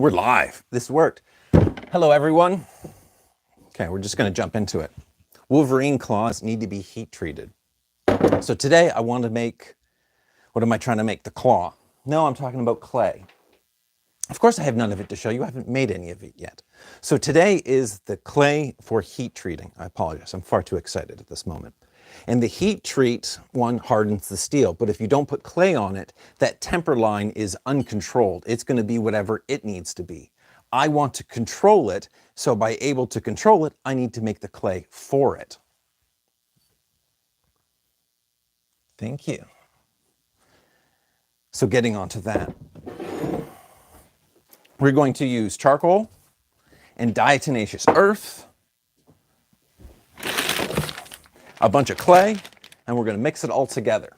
We're live. This worked. Hello, everyone. Okay, we're just going to jump into it. Wolverine claws need to be heat treated. So today I want to make, what am I trying to make? The claw. No, I'm talking about clay. Of course, I have none of it to show you. I haven't made any of it yet. So today is the clay for heat treating. I apologize. I'm far too excited at this moment. And the heat treat one hardens the steel. But if you don't put clay on it, that temper line is uncontrolled. It's going to be whatever it needs to be. I want to control it. So by able to control it, I need to make the clay for it. Thank you. So getting onto that. We're going to use charcoal and diatomaceous earth, a bunch of clay, and we're going to mix it all together.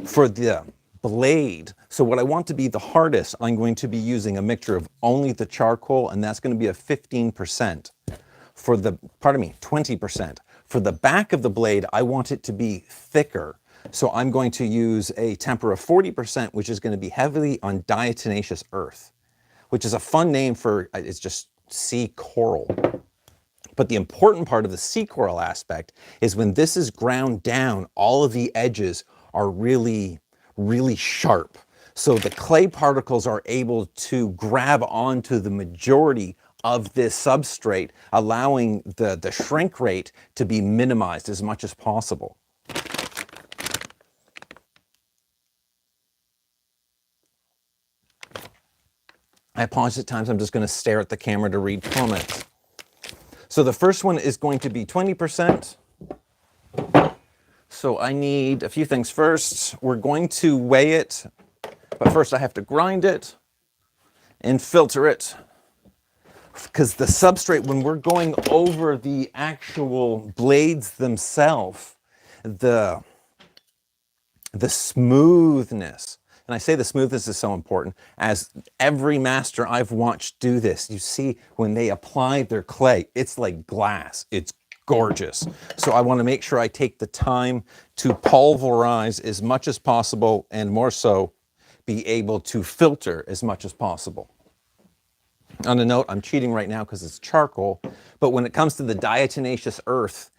For the blade, so what I want to be the hardest, I'm going to be using a mixture of only the charcoal, and that's going to be a 15%. For the, 20%. For the back of the blade, I want it to be thicker. So I'm going to use a temper of 40%, which is going to be heavily on diatomaceous earth, which is a fun name for, it's just sea coral. But the important part of the sea coral aspect is when this is ground down, all of the edges are really, really sharp. So the clay particles are able to grab onto the majority of this substrate, allowing the shrink rate to be minimized as much as possible. I apologize at times, I'm just going to stare at the camera to read comments. So the first one is going to be 20%. So I need a few things first. We're going to weigh it, but first I have to grind it and filter it. Because the substrate, when we're going over the actual blades themselves, the smoothness, and I say the smoothness is so important, as every master I've watched do this, you see when they apply their clay, it's like glass. It's gorgeous. So I want to make sure I take the time to pulverize as much as possible, and more so, be able to filter as much as possible. On a note, I'm cheating right now because it's charcoal, but when it comes to the diatomaceous earth,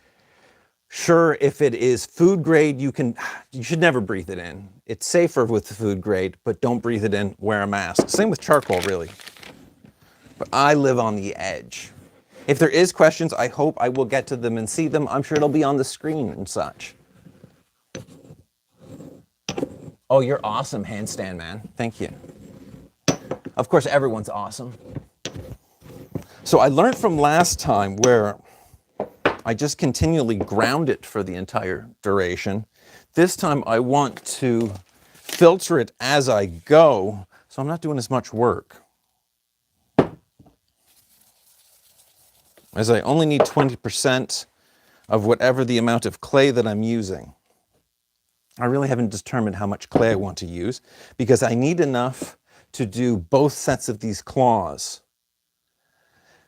sure, if it is food grade, you should never breathe it in. It's safer with the food grade, but don't breathe it in, wear a mask. Same with charcoal, really. But I live on the edge. If there is questions, I hope I will get to them and see them. I'm sure it'll be on the screen and such. Oh, you're awesome, handstand man. Thank you. Of course, everyone's awesome. So I learned from last time where I just continually ground it for the entire duration. This time I want to filter it as I go, so I'm not doing as much work. As I only need 20% of whatever the amount of clay that I'm using. I really haven't determined how much clay I want to use because I need enough to do both sets of these claws.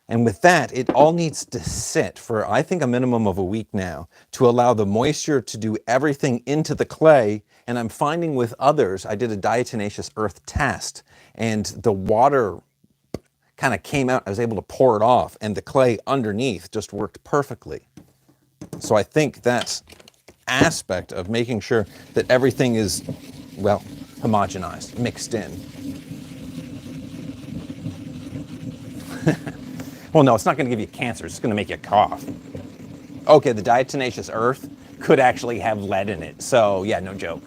And with that, it all needs to sit for, I think, a minimum of a week now to allow the moisture to do everything into the clay. And I'm finding with others, I did a diatomaceous earth test, and the water kind of came out. I was able to pour it off, and the clay underneath just worked perfectly. So I think that aspect of making sure that everything is, well, homogenized, mixed in. Well, no, it's not going to give you cancer. It's going to make you cough. Okay, the diatomaceous earth could actually have lead in it. So, yeah, no joke.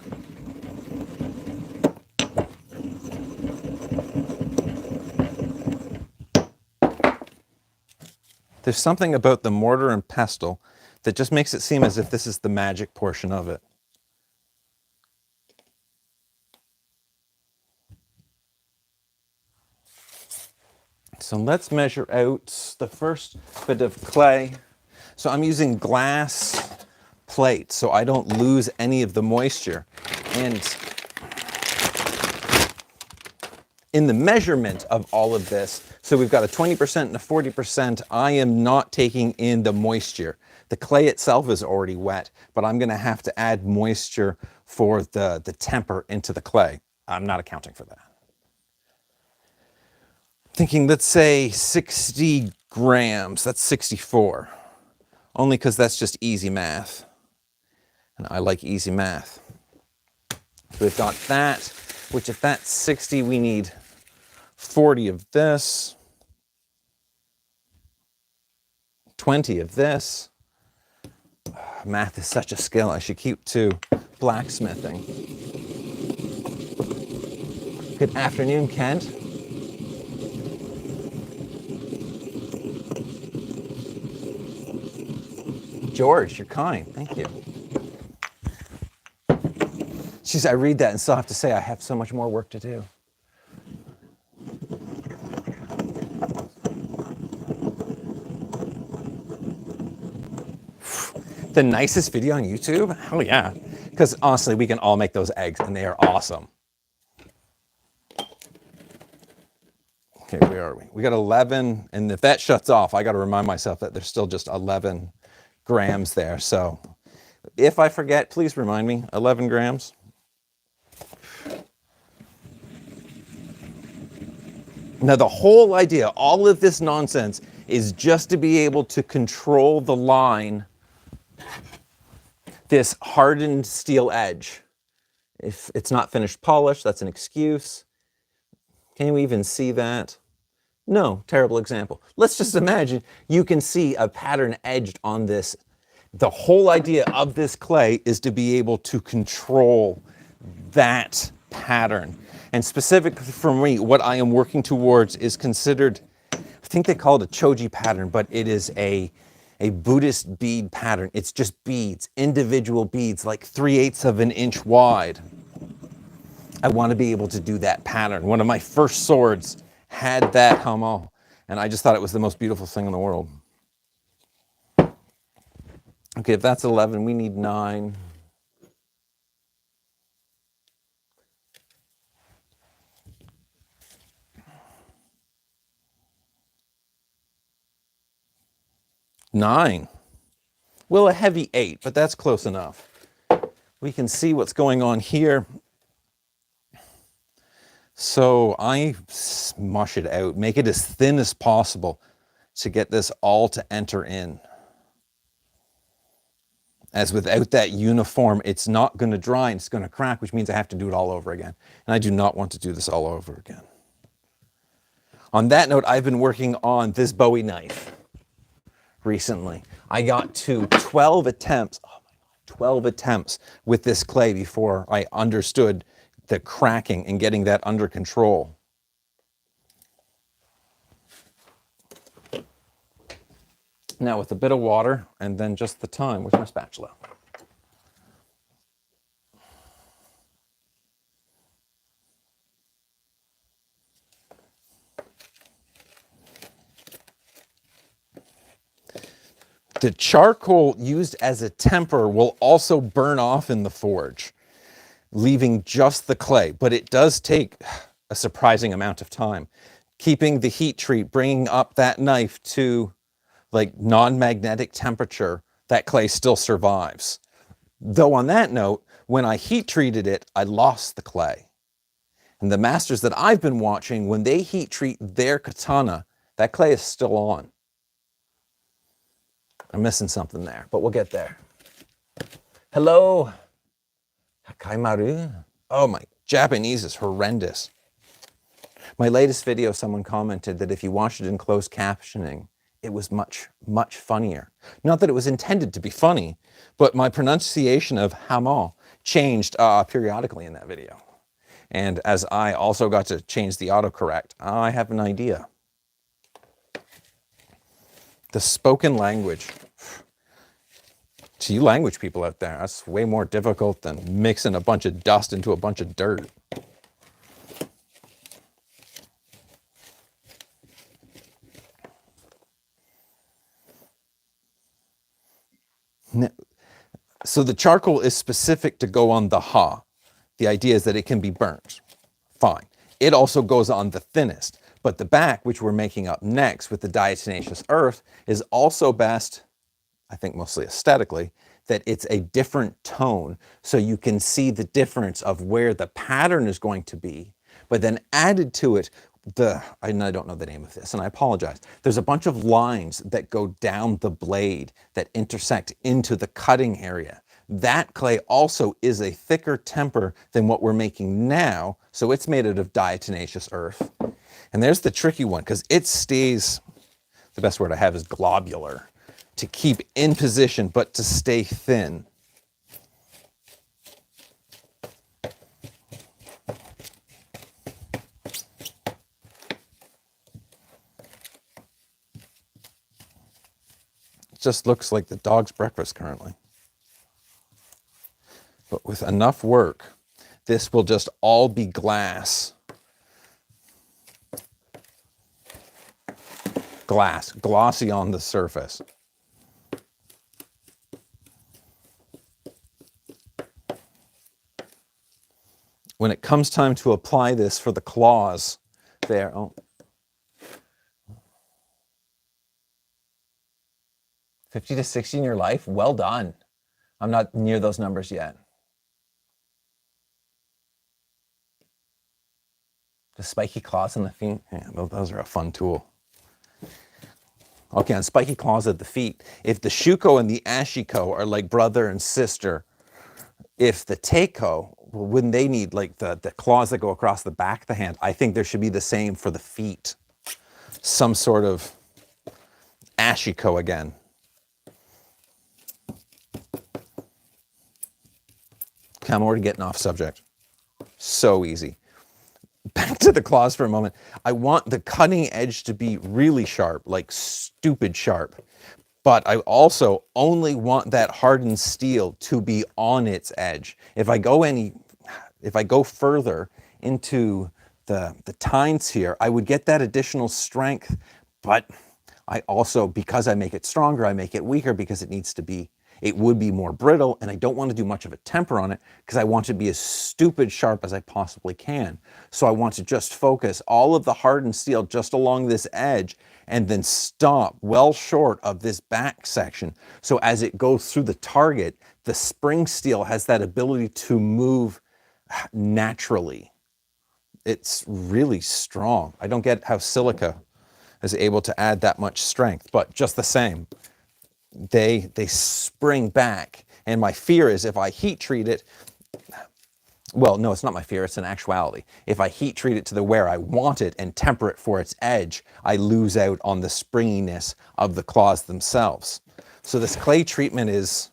There's something about the mortar and pestle that just makes it seem as if this is the magic portion of it. So let's measure out the first bit of clay. So I'm using glass plate so I don't lose any of the moisture. And in the measurement of all of this, so we've got a 20% and a 40%, I am not taking in the moisture. The clay itself is already wet, but I'm gonna have to add moisture for the temper into the clay. I'm not accounting for that. Thinking, let's say 60 grams, that's 64. Only because that's just easy math. And I like easy math. So we've got that, which if that's 60, we need 40 of this, 20 of this. Math is such a skill. I should keep to blacksmithing. Good afternoon, Kent. George, you're kind. Thank you. I read that and still have to say I have so much more work to do. The nicest video on YouTube? Hell yeah. Because honestly, we can all make those eggs and they are awesome. Okay, where are we? We got 11, and if that shuts off, I got to remind myself that there's still just 11 grams there. So if I forget, please remind me, 11 grams. Now the whole idea, all of this nonsense, is just to be able to control the line, this hardened steel edge. If it's not finished polished, that's an excuse. Can you even see that? No, terrible example. Let's just imagine you can see a pattern edged on this. The whole idea of this clay is to be able to control that pattern. And specifically for me, what I am working towards is considered, I think they call it a choji pattern, but it is a Buddhist bead pattern. It's just beads, individual beads, like 3/8 of an inch wide. I want to be able to do that pattern. One of my first swords had that Hamon, and I just thought it was the most beautiful thing in the world. Okay, if that's 11, we need 9. Nine. Well, a heavy 8, but that's close enough. We can see what's going on here. So I smush it out, make it as thin as possible to get this all to enter in. As without that uniform, it's not going to dry and it's going to crack, which means I have to do it all over again. And I do not want to do this all over again. On that note, I've been working on this Bowie knife recently. I got to 12 attempts, 12 attempts with this clay before I understood the cracking and getting that under control. Now with a bit of water and then just the time with my spatula. The charcoal used as a temper will also burn off in the forge, leaving just the clay, but it does take a surprising amount of time. Keeping the heat treat, bringing up that knife to like non-magnetic temperature, that clay still survives. Though on that note, when I heat treated it, I lost the clay. And the masters that I've been watching, when they heat treat their katana, that clay is still on. I'm missing something there, but we'll get there. Hello. Hakaimaru. Oh, my Japanese is horrendous. My latest video, someone commented that if you watched it in closed captioning, it was much, much funnier. Not that it was intended to be funny, but my pronunciation of Hamon changed periodically in that video. And as I also got to change the autocorrect, I have an idea. The spoken language. To you language people out there, that's way more difficult than mixing a bunch of dust into a bunch of dirt. So the charcoal is specific to go on the ha. The idea is that it can be burnt. Fine. It also goes on the thinnest. But the back, which we're making up next with the diatomaceous earth, is also best, I think mostly aesthetically, that it's a different tone so you can see the difference of where the pattern is going to be, but then added to it, I don't know the name of this, and I apologize. There's a bunch of lines that go down the blade that intersect into the cutting area. That clay also is a thicker temper than what we're making now, so it's made out of diatomaceous earth. And there's the tricky one, because it stays, the best word I have is globular, to keep in position, but to stay thin. It just looks like the dog's breakfast currently. But with enough work, this will just all be glass. Glass, glossy on the surface. When it comes time to apply this for the claws, there, 50 to 60 in your life? Well done. I'm not near those numbers yet. The spiky claws on the feet, yeah, those are a fun tool. Okay, on spiky claws at the feet, if the shuko and the ashiko are like brother and sister, if the teiko, well, wouldn't they need like the claws that go across the back of the hand? I think there should be the same for the feet. Some sort of ashiko again. Okay, I'm already getting off subject. So easy. Back to the claws for a moment. I want the cutting edge to be really sharp, like stupid sharp. But I also only want that hardened steel to be on its edge. If I go further into the tines here, I would get that additional strength, but I also, because I make it stronger, I make it weaker because it would be more brittle, and I don't want to do much of a temper on it because I want to be as stupid sharp as I possibly can. So I want to just focus all of the hardened steel just along this edge and then stop well short of this back section. So as it goes through the target, the spring steel has that ability to move naturally. It's really strong. I don't get how silica is able to add that much strength, but just the same, they spring back. And my fear is if I heat treat it, well, no, it's not my fear, it's an actuality. If I heat treat it to the where I want it and temper it for its edge, I lose out on the springiness of the claws themselves. So this clay treatment is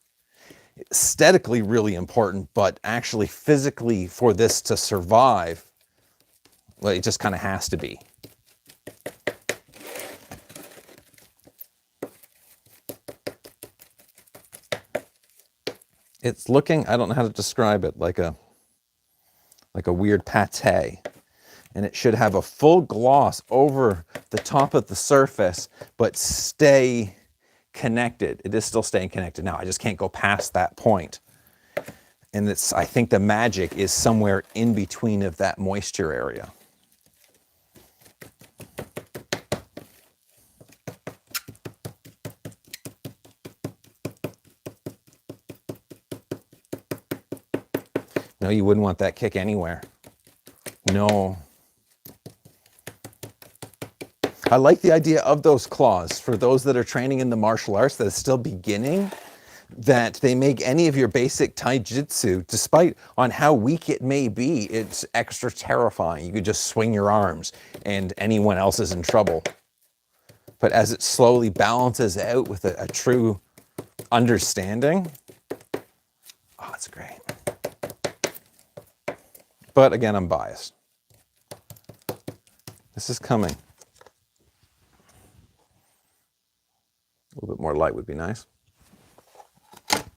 aesthetically really important, but actually physically for this to survive, well, it just kind of has to be. It's looking, I don't know how to describe it, like a weird pate. And it should have a full gloss over the top of the surface, but stay connected. It is still staying connected now. I just can't go past that point. And I think the magic is somewhere in between of that moisture area. No, you wouldn't want that kick anywhere. No. I like the idea of those claws for those that are training in the martial arts that is still beginning, that they make any of your basic taijutsu, despite on how weak it may be, it's extra terrifying. You could just swing your arms and anyone else is in trouble. But as it slowly balances out with a true understanding, oh, it's great. But again, I'm biased. This is coming. A little bit more light would be nice. So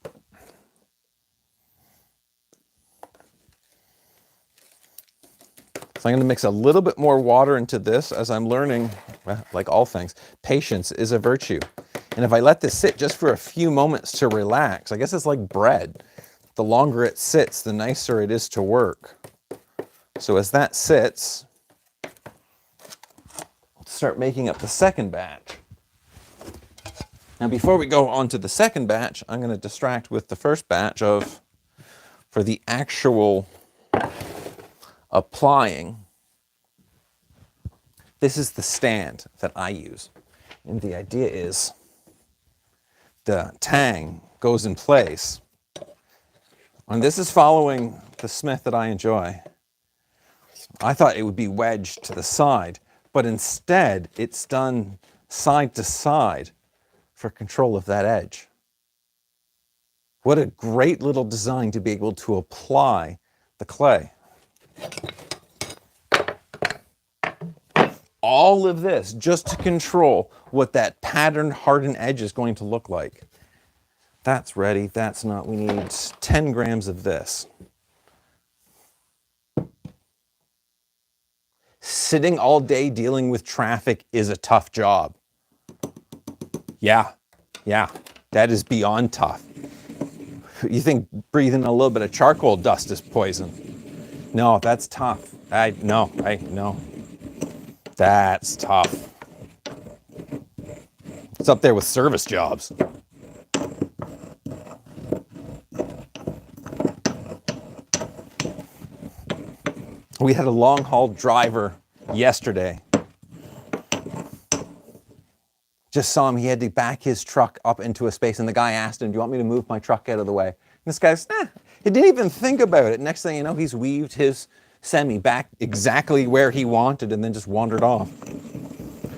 I'm going to mix a little bit more water into this as I'm learning, like all things, patience is a virtue. And if I let this sit just for a few moments to relax, I guess it's like bread. The longer it sits, the nicer it is to work. So as that sits, let's start making up the second batch. Now before we go on to the second batch, I'm going to distract with the first batch for the actual applying. This is the stand that I use. And the idea is the tang goes in place. And this is following the Smith that I enjoy. I thought it would be wedged to the side, but instead it's done side to side for control of that edge. What a great little design to be able to apply the clay. All of this just to control what that patterned hardened edge is going to look like. That's ready, that's not. We need 10 grams of this. Sitting all day dealing with traffic is a tough job. Yeah, that is beyond tough. You think breathing a little bit of charcoal dust is poison? No, that's tough. No. That's tough. It's up there with service jobs. We had a long haul driver yesterday. Just saw him, he had to back his truck up into a space, and the guy asked him, do you want me to move my truck out of the way? And this guy's, nah. He didn't even think about it. Next thing you know, he's weaved his semi back exactly where he wanted and then just wandered off.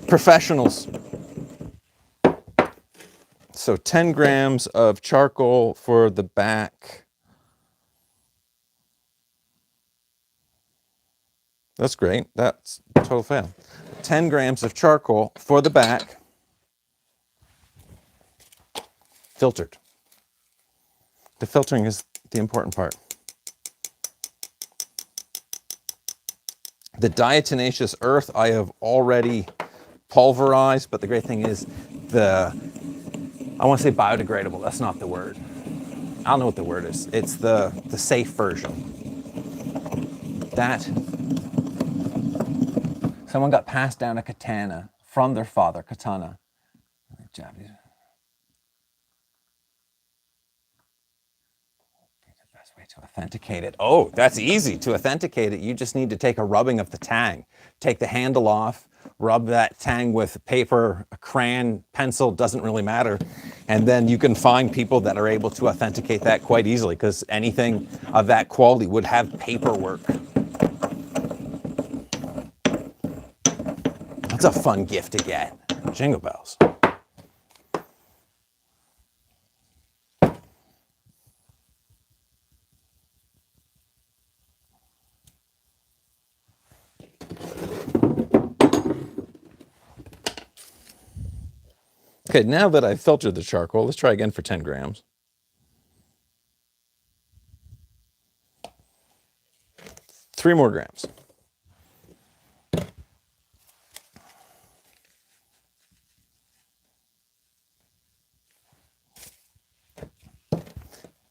Professionals. So 10 grams of charcoal for the back. That's great. That's a total fail. 10 grams of charcoal for the back. Filtered. The filtering is the important part. The diatomaceous earth I have already pulverized, but the great thing is I want to say biodegradable, that's not the word. I don't know what the word is. It's the safe version. That, someone got passed down a katana from their father, katana. Japanese. The best way to authenticate it. Oh, that's easy to authenticate it. You just need to take a rubbing of the tang. Take the handle off, rub that tang with paper, a crayon, pencil, doesn't really matter. And then you can find people that are able to authenticate that quite easily, because anything of that quality would have paperwork. That's a fun gift to get. Jingle bells. Okay, now that I've filtered the charcoal, let's try again for 10 grams. Three more grams.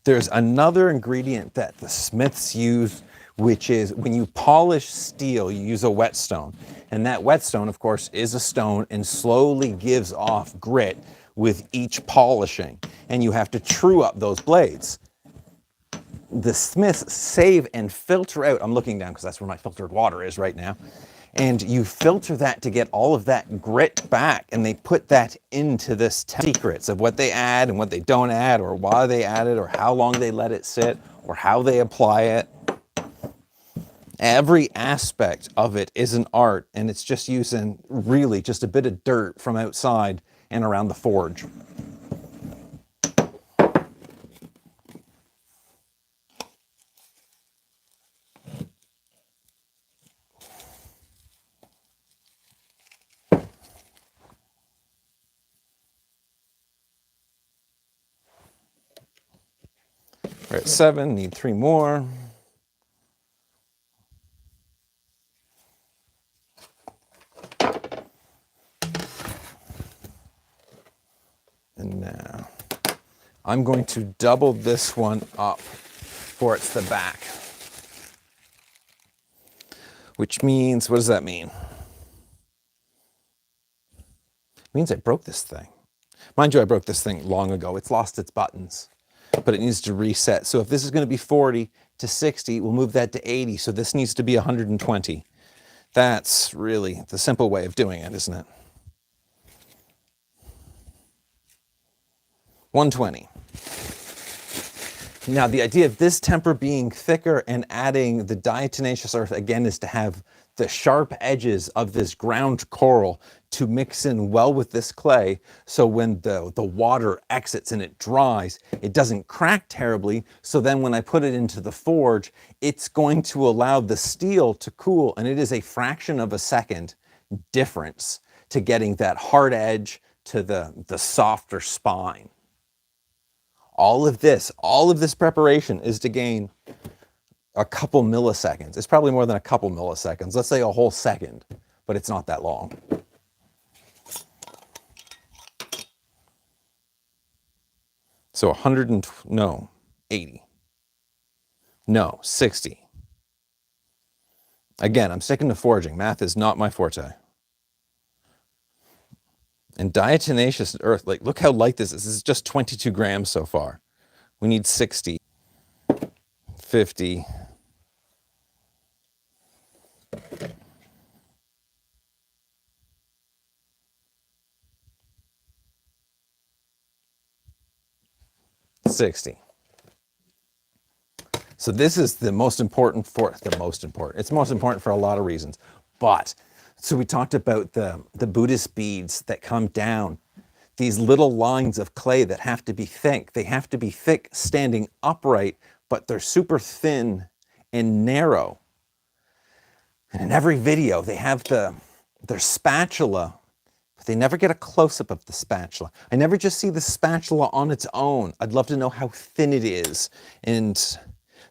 There's another ingredient that the Smiths use, which is when you polish steel, you use a whetstone. And that whetstone, of course, is a stone and slowly gives off grit with each polishing. And you have to true up those blades. The Smiths save and filter out, I'm looking down because that's where my filtered water is right now. And you filter that to get all of that grit back, and they put that into this secrets of what they add and what they don't add, or why they add it, or how long they let it sit, or how they apply it. Every aspect of it is an art, and it's just using really just a bit of dirt from outside and around the forge. We're at 7, need 3 more. And now I'm going to double this one up for it's the back. Which means, what does that mean? It means I broke this thing. Mind you, I broke this thing long ago. It's lost its buttons, but it needs to reset. So if this is going to be 40 to 60, we'll move that to 80. So this needs to be 120. That's really the simple way of doing it, isn't it? 120. Now, the idea of this temper being thicker and adding the diatomaceous earth again is to have the sharp edges of this ground coral to mix in well with this clay, so when the water exits and it dries, it doesn't crack terribly. So then when I put it into the forge, it's going to allow the steel to cool, and it is a fraction of a second difference to getting that hard edge to the softer spine. All of this preparation is to gain a couple milliseconds. It's probably more than a couple milliseconds. Let's say a whole second, but it's not that long. So 80. No, 60. Again, I'm sticking to forging. Math is not my forte. And diatomaceous earth, like, look how light this is. This is just 22 grams so far. We need 60, 50. $60. So this is the most important It's most important for a lot of reasons. But, so we talked about the Buddhist beads that come down, these little lines of clay that have to be thick. They have to be thick standing upright, but they're super thin and narrow. And in every video, they have their spatula, but they never get a close-up of the spatula. I never just see the spatula on its own. I'd love to know how thin it is. And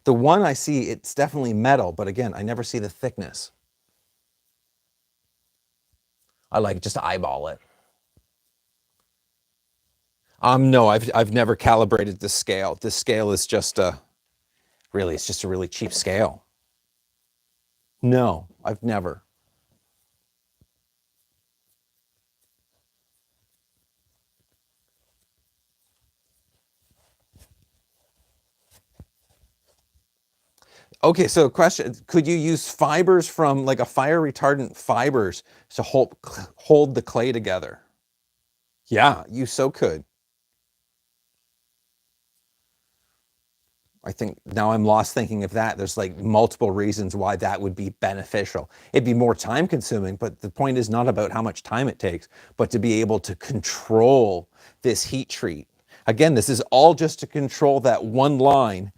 the one I see, it's definitely metal, but again, I never see the thickness. I like just to eyeball it. No, I've never calibrated this scale. This scale is just it's just a really cheap scale. No, I've never. Okay, so question, could you use fibers from like a fire retardant fibers to hold the clay together? Yeah, you so could. I think now I'm lost thinking of that. There's like multiple reasons why that would be beneficial. It'd be more time consuming, but the point is not about how much time it takes, but to be able to control this heat treat. Again, this is all just to control that one line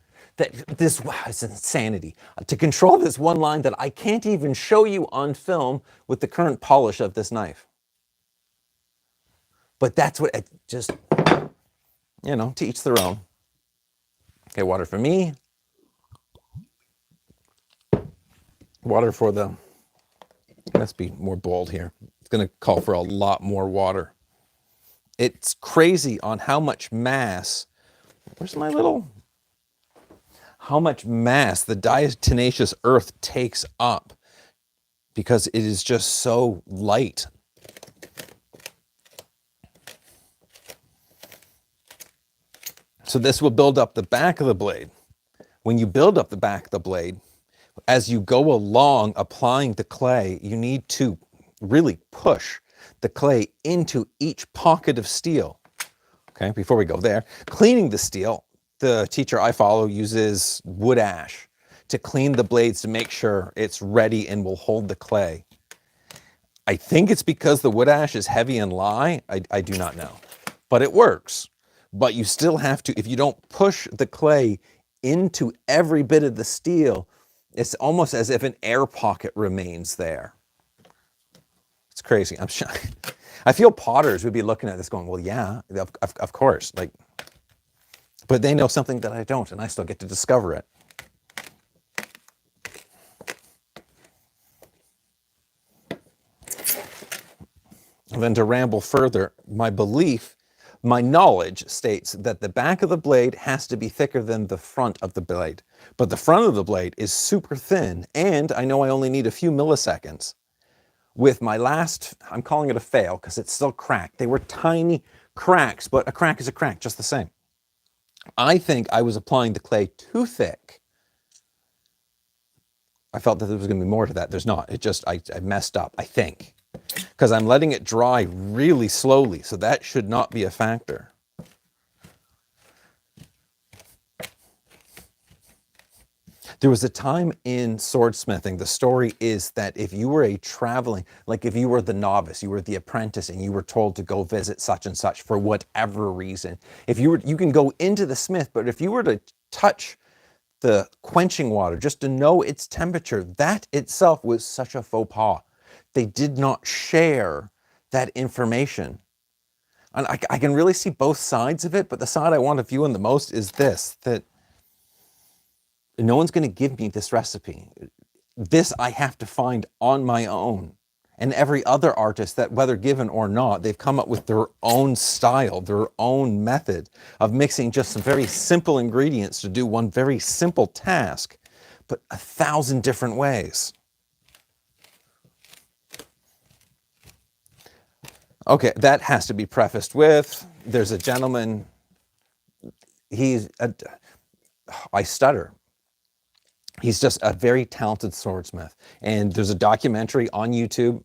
wow, it's insanity. To control this one line that I can't even show you on film with the current polish of this knife. But that's what it just, to each their own. Okay, water for me. Water for let's be more bold here. It's gonna call for a lot more water. It's crazy on how much mass, how much mass the diatomaceous earth takes up because it is just so light. So this will build up the back of the blade. When you build up the back of the blade, as you go along applying the clay, you need to really push the clay into each pocket of steel. Okay, before we go there, cleaning the steel, the teacher I follow uses wood ash to clean the blades to make sure it's ready and will hold the clay. I think it's because the wood ash is heavy and lye. I do not know, but it works. But you still have to, if you don't push the clay into every bit of the steel, it's almost as if an air pocket remains there. It's crazy. I'm sure. I feel potters would be looking at this going, well, yeah, of course. But they know something that I don't, and I still get to discover it. And then to ramble further, my knowledge states that the back of the blade has to be thicker than the front of the blade. But the front of the blade is super thin, and I know I only need a few milliseconds. With my last, I'm calling it a fail because it's still cracked. They were tiny cracks, but a crack is a crack, just the same. I think I was applying the clay too thick. I felt that there was going to be more to that. There's not. It just, I messed up, I think. Because I'm letting it dry really slowly, so that should not be a factor. There was a time in swordsmithing, the story is that if you were a traveling, like if you were the novice, you were the apprentice, and you were told to go visit such and such for whatever reason, if you were, you can go into the smith, but if you were to touch the quenching water, just to know its temperature, that itself was such a faux pas. They did not share that information. And I can really see both sides of it, but the side I want to view in the most is this, that no one's going to give me this recipe. This I have to find on my own. And every other artist that, whether given or not, they've come up with their own style, their own method of mixing just some very simple ingredients to do one very simple task, but 1,000 different ways. Okay, that has to be prefaced with, there's a gentleman, I stutter. He's just a very talented swordsmith. And there's a documentary on YouTube.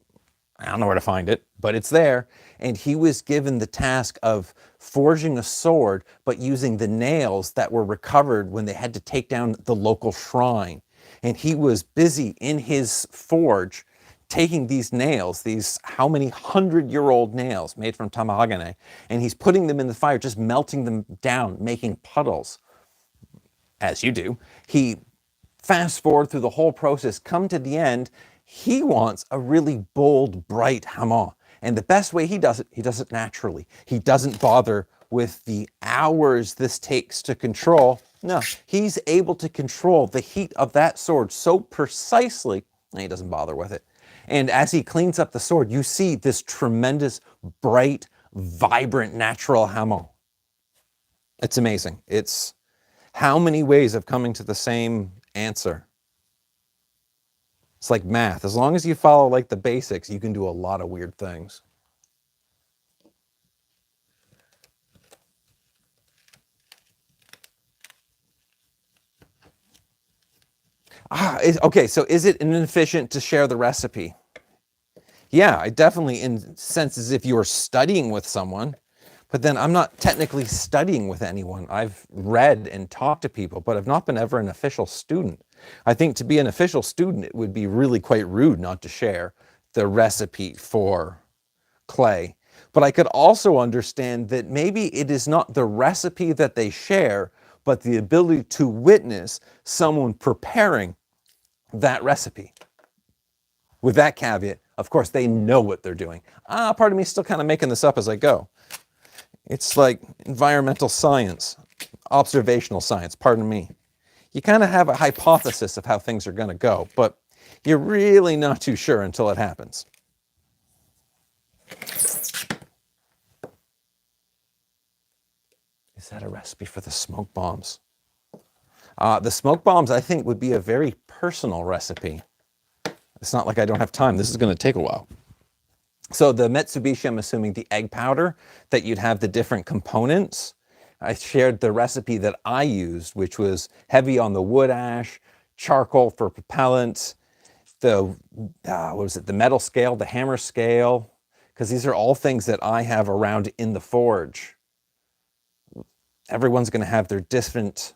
I don't know where to find it, but it's there. And he was given the task of forging a sword, but using the nails that were recovered when they had to take down the local shrine. And he was busy in his forge taking these nails, these how many 100-year-old nails made from tamahagane, and he's putting them in the fire, just melting them down, making puddles, as you do. He fast forward through the whole process, come to the end, he wants a really bold, bright Hamon. And the best way he does it naturally. He doesn't bother with the hours this takes to control. No, he's able to control the heat of that sword so precisely, and he doesn't bother with it. And as he cleans up the sword, you see this tremendous, bright, vibrant, natural Hamon. It's amazing. It's how many ways of coming to the same answer. It's like math. As long as you follow like the basics, you can do a lot of weird things. Okay, so is it inefficient to share the recipe? Yeah, I definitely, in senses, if you are studying with someone, but then I'm not technically studying with anyone. I've read and talked to people, but I've not been ever an official student. I think to be an official student, it would be really quite rude not to share the recipe for clay. But I could also understand that maybe it is not the recipe that they share, but the ability to witness someone preparing that recipe. With that caveat, of course, they know what they're doing. Part of me is still kind of making this up as I go. It's like environmental science, observational science, pardon me. You kind of have a hypothesis of how things are going to go, but you're really not too sure until it happens. Is that a recipe for the smoke bombs? The smoke bombs, I think, would be a very personal recipe. It's not like I don't have time. This is going to take a while. So the Mitsubishi, I'm assuming the egg powder, that you'd have the different components. I shared the recipe that I used, which was heavy on the wood ash, charcoal for propellant, the, what was it, the metal scale, the hammer scale, because these are all things that I have around in the forge. Everyone's going to have their different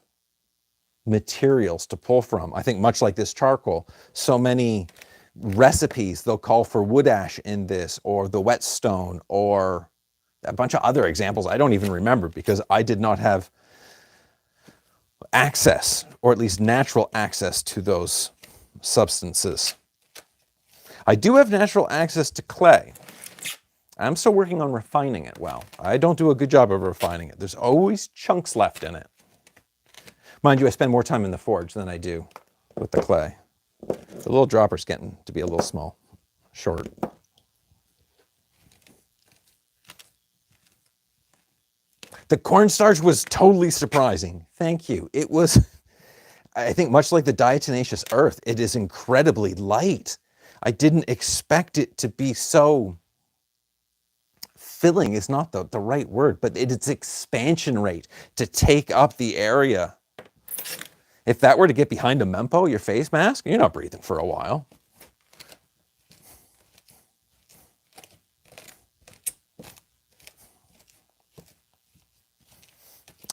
materials to pull from. I think much like this charcoal, so many recipes, they'll call for wood ash in this, or the whetstone, or a bunch of other examples I don't even remember because I did not have access, or at least natural access to those substances. I do have natural access to clay. I'm still working on refining it well. I don't do a good job of refining it. There's always chunks left in it. Mind you, I spend more time in the forge than I do with the clay. The little dropper's getting to be a little small, short. The cornstarch was totally surprising. Thank you. It was, I think, much like the diatomaceous earth, it is incredibly light. I didn't expect it to be so filling is not the right word, but its expansion rate to take up the area. If that were to get behind a mempo, your face mask, you're not breathing for a while.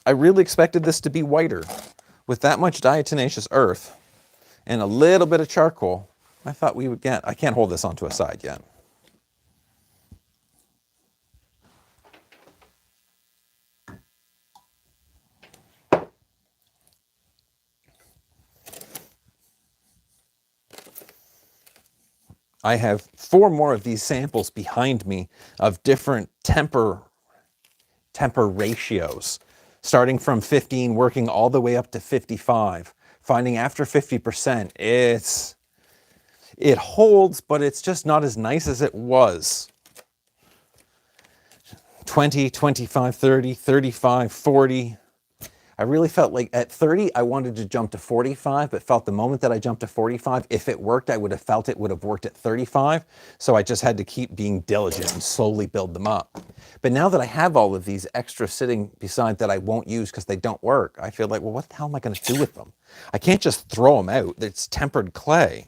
I really expected this to be whiter. With that much diatomaceous earth and a little bit of charcoal, I thought we would get, I can't hold this onto a side yet. I have 4 more of these samples behind me of different temper ratios, starting from 15, working all the way up to 55, finding after 50%, it holds, but it's just not as nice as it was. 20, 25, 30, 35, 40. I really felt like at 30, I wanted to jump to 45, but felt the moment that I jumped to 45, if it worked, I would have felt it would have worked at 35. So I just had to keep being diligent and slowly build them up. But now that I have all of these extra sitting beside that I won't use because they don't work, I feel like, well, what the hell am I going to do with them? I can't just throw them out. It's tempered clay.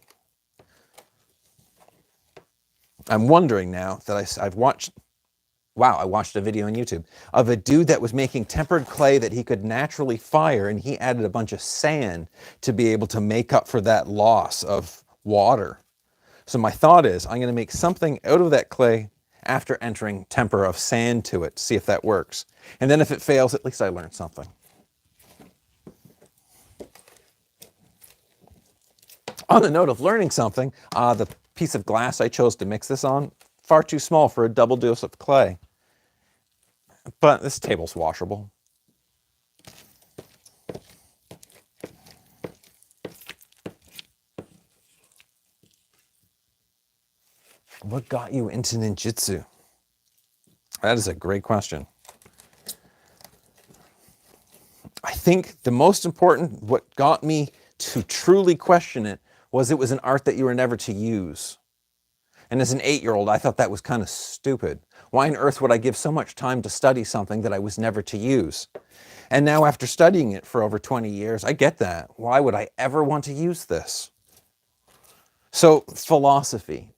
I'm wondering now that I've watched, wow, I watched a video on YouTube of a dude that was making tempered clay that he could naturally fire, and he added a bunch of sand to be able to make up for that loss of water. So my thought is I'm going to make something out of that clay after entering temper of sand to it, see if that works. And then if it fails, at least I learned something. On the note of learning something, the piece of glass I chose to mix this on, far too small for a double dose of clay. But this table's washable. What got you into ninjutsu? That is a great question. I think the most important, what got me to truly question it was an art that you were never to use. And as an 8-year-old, I thought that was kind of stupid. Why on earth would I give so much time to study something that I was never to use? And now after studying it for over 20 years, I get that. Why would I ever want to use this? So philosophy,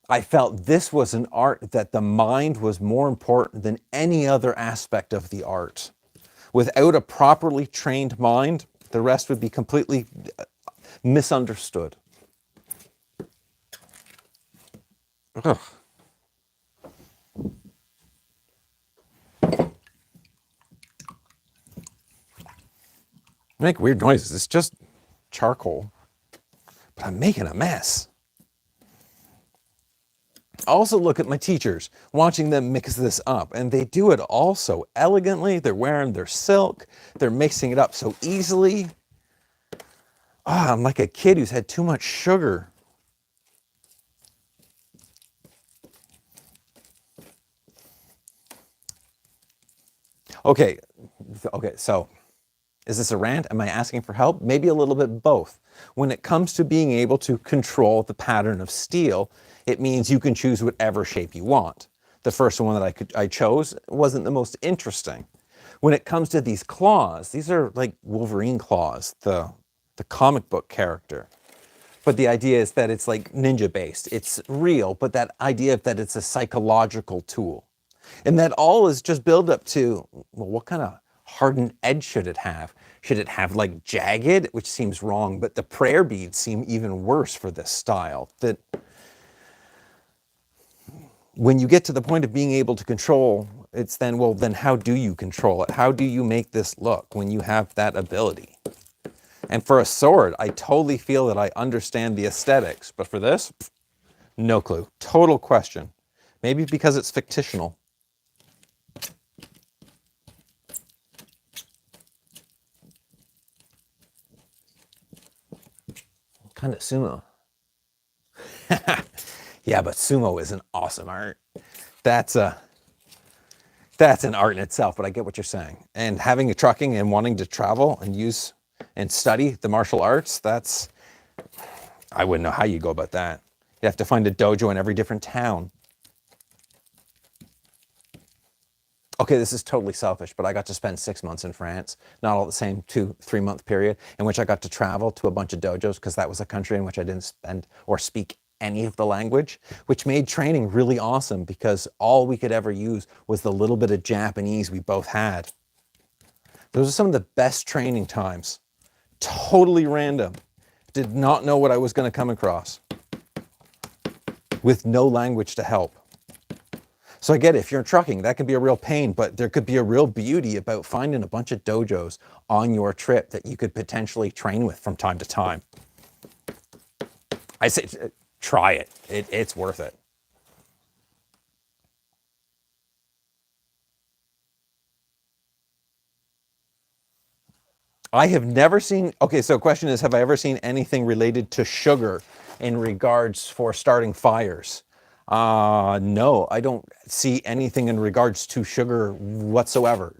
I felt this was an art that the mind was more important than any other aspect of the art. Without a properly trained mind, the rest would be completely misunderstood. Ugh. I make weird noises. It's just charcoal, but I'm making a mess. I also look at my teachers, watching them mix this up, and they do it all so elegantly. They're wearing their silk. They're mixing it up so easily. I'm like a kid who's had too much sugar. Okay, so is this a rant? Am I asking for help? Maybe a little bit both. When it comes to being able to control the pattern of steel, it means you can choose whatever shape you want. The first one that I chose wasn't the most interesting. When it comes to these claws, these are like Wolverine claws, the comic book character. But the idea is that it's like ninja based. It's real, but that idea that it's a psychological tool. And that all is just build up to, well, what kind of hardened edge should it have? Should it have like jagged, which seems wrong, but the prayer beads seem even worse for this style. That when you get to the point of being able to control, it's then, well, then how do you control it? How do you make this look when you have that ability? And for a sword, I totally feel that I understand the aesthetics, but for this, no clue. Total question. Maybe because it's fictional. Kind of sumo. Yeah, but sumo is an awesome art. That's an art in itself, but I get what you're saying. And having a trucking and wanting to travel and use and study the martial arts, I wouldn't know how you go about that. You have to find a dojo in every different town. Okay, this is totally selfish, but I got to spend 6 months in France, not all the same 2, 3 month period, in which I got to travel to a bunch of dojos because that was a country in which I didn't spend or speak any of the language, which made training really awesome because all we could ever use was the little bit of Japanese we both had. Those are some of the best training times. Totally random. Did not know what I was going to come across with no language to help. So I get it, if you're trucking, that can be a real pain, but there could be a real beauty about finding a bunch of dojos on your trip that you could potentially train with from time to time. I say, try it. It's worth it. I have never seen, okay, so question is, have I ever seen anything related to sugar in regards for starting fires? No, I don't see anything in regards to sugar whatsoever.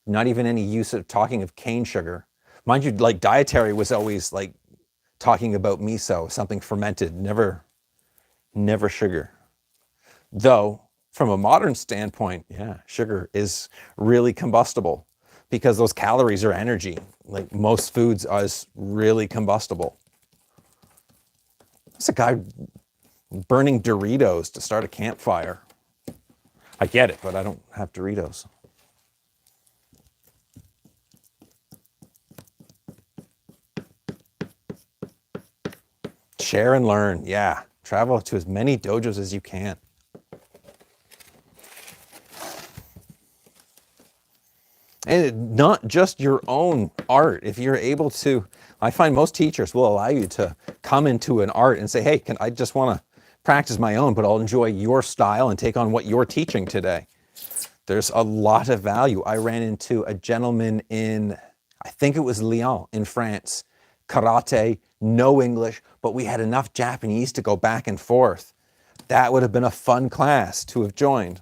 Not even any use of talking of cane sugar. Mind you, like dietary was always like talking about miso, something fermented, never sugar. Though, from a modern standpoint, yeah, sugar is really combustible because those calories are energy. Like most foods are really combustible. There's a guy burning Doritos to start a campfire. I get it, but I don't have Doritos. Share and learn, yeah. Travel to as many dojos as you can. And not just your own art. If you're able to, I find most teachers will allow you to come into an art and say, hey, I just want to practice my own, but I'll enjoy your style and take on what you're teaching today. There's a lot of value. I ran into a gentleman in, I think it was Lyon in France, karate, no English, but we had enough Japanese to go back and forth. That would have been a fun class to have joined.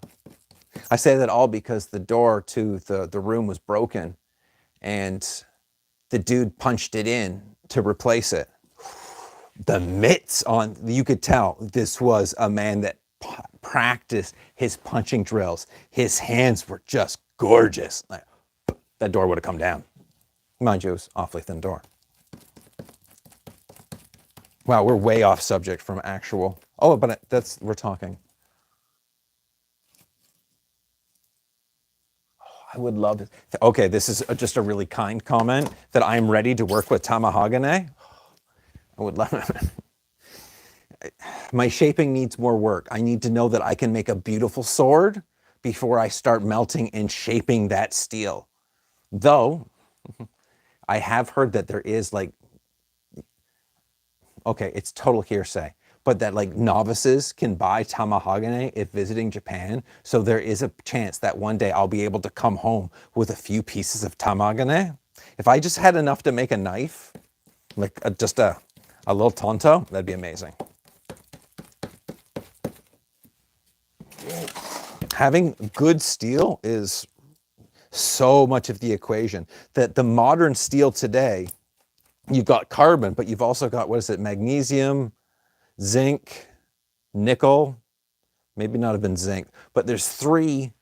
I say that all because the door to the room was broken and the dude punched it in to replace it. The mitts on, you could tell this was a man that practiced his punching drills. His hands were just gorgeous. Like, that door would have come down. Mind you, it was awfully thin door. Wow, we're way off subject from actual. Oh, but we're talking. I would love it. Okay, this is just a really kind comment that I'm ready to work with Tamahagane. I would love it. My shaping needs more work. I need to know that I can make a beautiful sword before I start melting and shaping that steel. Though, I have heard that there is like, okay, it's total hearsay, but that like novices can buy tamahagane if visiting Japan. So there is a chance that one day I'll be able to come home with a few pieces of tamahagane. If I just had enough to make a knife, like just a little tonto, that'd be amazing. Having good steel is so much of the equation. That the modern steel today, you've got carbon, but you've also got, what is it, magnesium, zinc, nickel, maybe not even zinc, but there's 3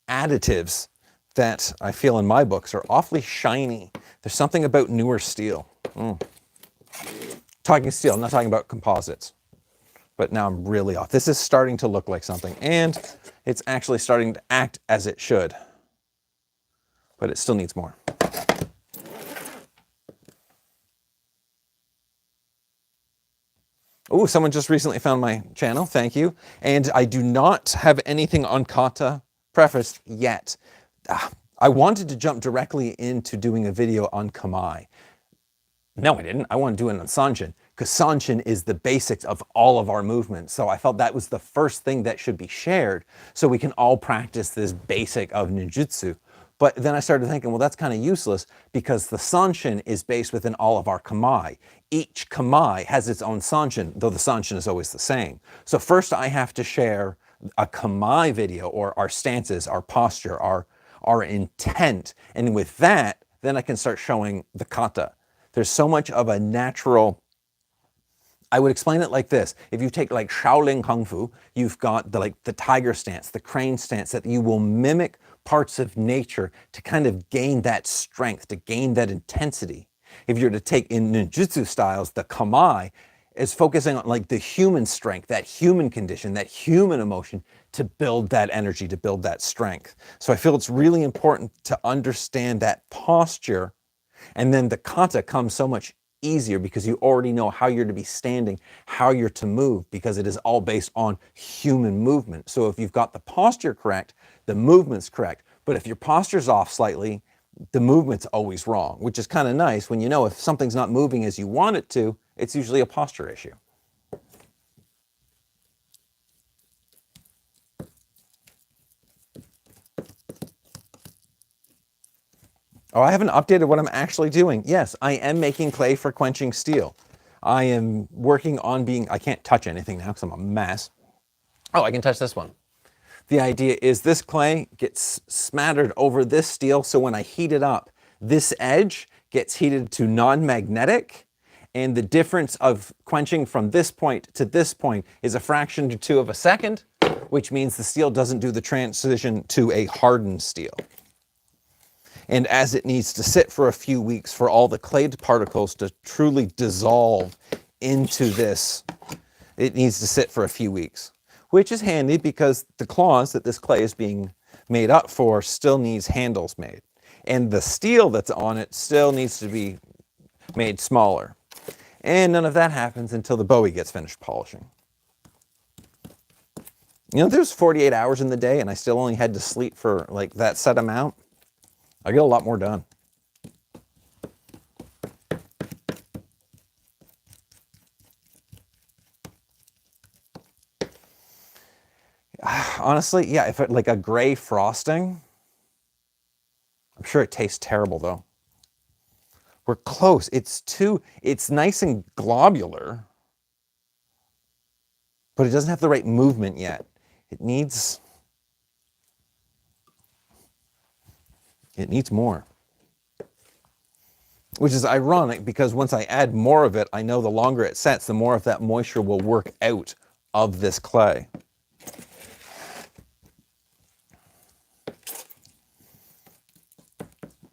additives that I feel in my books are awfully shiny. There's something about newer steel. Talking steel, I'm not talking about composites. But now I'm really off. This is starting to look like something, and it's actually starting to act as it should. But it still needs more. Oh, someone just recently found my channel. Thank you. And I do not have anything on kata prefaced yet. I wanted to jump directly into doing a video on kamae. No, I didn't. I want to do it on sanshin, because sanshin is the basics of all of our movements. So I felt that was the first thing that should be shared so we can all practice this basic of ninjutsu. But then I started thinking, well, that's kind of useless because the sanshin is based within all of our kamae. Each kamae has its own sanshin, though the sanshin is always the same. So first I have to share a kamae video, or our stances, our posture, our intent. And with that, then I can start showing the kata. There's so much of a natural I would explain it like this. If you take like Shaolin Kung Fu, you've got the tiger stance, the crane stance, that you will mimic parts of nature to kind of gain that strength, to gain that intensity. If you're to take in ninjutsu styles, the kamae is focusing on like the human strength, that human condition, that human emotion to build that energy, to build that strength. So I feel it's really important to understand that posture, and then the kata comes so much easier because you already know how you're to be standing, how you're to move, because it is all based on human movement. So if you've got the posture correct, the movement's correct. But if your posture's off slightly, the movement's always wrong, which is kind of nice when you know if something's not moving as you want it to, it's usually a posture issue. Oh, I haven't updated what I'm actually doing. Yes, I am making clay for quenching steel. I am working on being, I can't touch anything now because I'm a mess. Oh, I can touch this one. The idea is this clay gets smattered over this steel, so when I heat it up, this edge gets heated to non-magnetic, and the difference of quenching from this point to this point is a fraction to 2 of a second, which means the steel doesn't do the transition to a hardened steel. And as it needs to sit for a few weeks for all the clay particles to truly dissolve into this, it needs to sit for a few weeks, which is handy because the claws that this clay is being made up for still needs handles made. And the steel that's on it still needs to be made smaller. And none of that happens until the Bowie gets finished polishing. You know, there's 48 hours in the day and I still only had to sleep for like that set amount. I get a lot more done. Honestly, yeah, if it like a gray frosting, I'm sure it tastes terrible though. We're close. It's nice and globular, but it doesn't have the right movement yet. It needs more. Which is ironic because once I add more of it, I know the longer it sets, the more of that moisture will work out of this clay.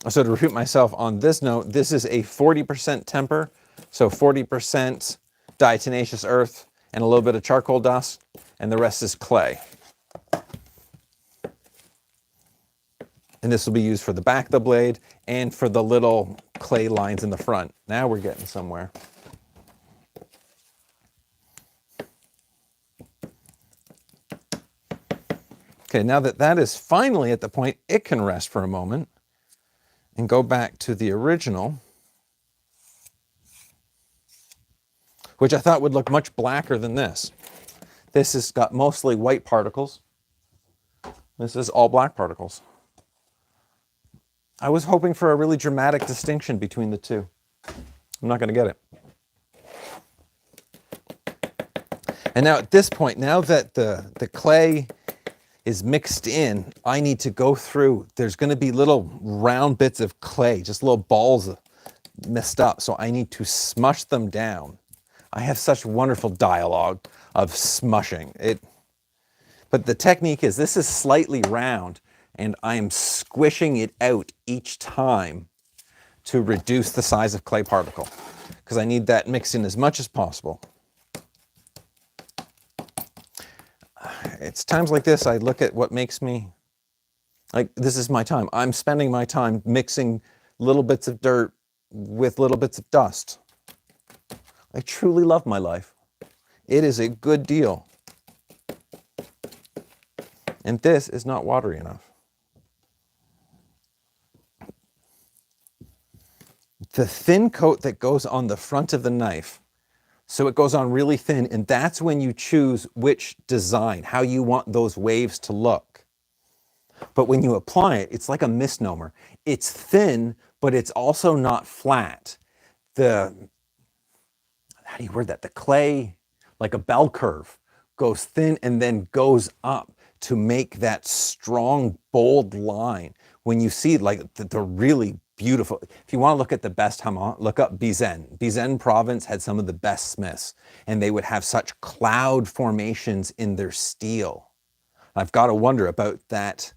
So to repeat myself on this note, this is a 40% temper, so 40% diatomaceous earth and a little bit of charcoal dust, and the rest is clay. And this will be used for the back of the blade and for the little clay lines in the front. Now we're getting somewhere. Okay, now that that is finally at the point, it can rest for a moment and go back to the original, which I thought would look much blacker than this. This has got mostly white particles. This is all black particles. I was hoping for a really dramatic distinction between the two. I'm not going to get it. And now at this point, now that the clay is mixed in, I need to go through, there's going to be little round bits of clay, just little balls messed up, so I need to smush them down. I have such wonderful dialogue of smushing it. But the technique is, this is slightly round, and I am squishing it out each time to reduce the size of clay particle, because I need that mixed in as much as possible. It's times like this I look at what makes me, like, this is my time. I'm spending my time mixing little bits of dirt with little bits of dust. I truly love my life. It is a good deal. And this is not watery enough. The thin coat that goes on the front of the knife, so it goes on really thin, and that's when you choose which design, how you want those waves to look. But when you apply it, it's like a misnomer. It's thin, but it's also not flat. How do you word that? The clay, like a bell curve, goes thin and then goes up to make that strong, bold line. When you see like the really beautiful. If you want to look at the best Hamon, look up Bizen. Bizen province had some of the best smiths, and they would have such cloud formations in their steel. I've got to wonder about that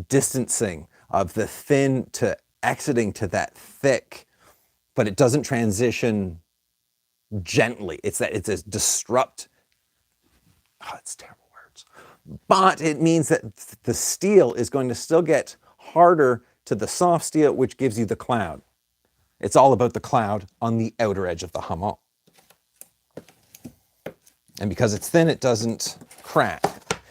distancing of the thin to exiting to that thick, but it doesn't transition gently. It's a disrupt. Oh, it's terrible words. But it means that the steel is going to still get harder to the soft steel, which gives you the cloud. It's all about the cloud on the outer edge of the Hamon. And because it's thin, it doesn't crack.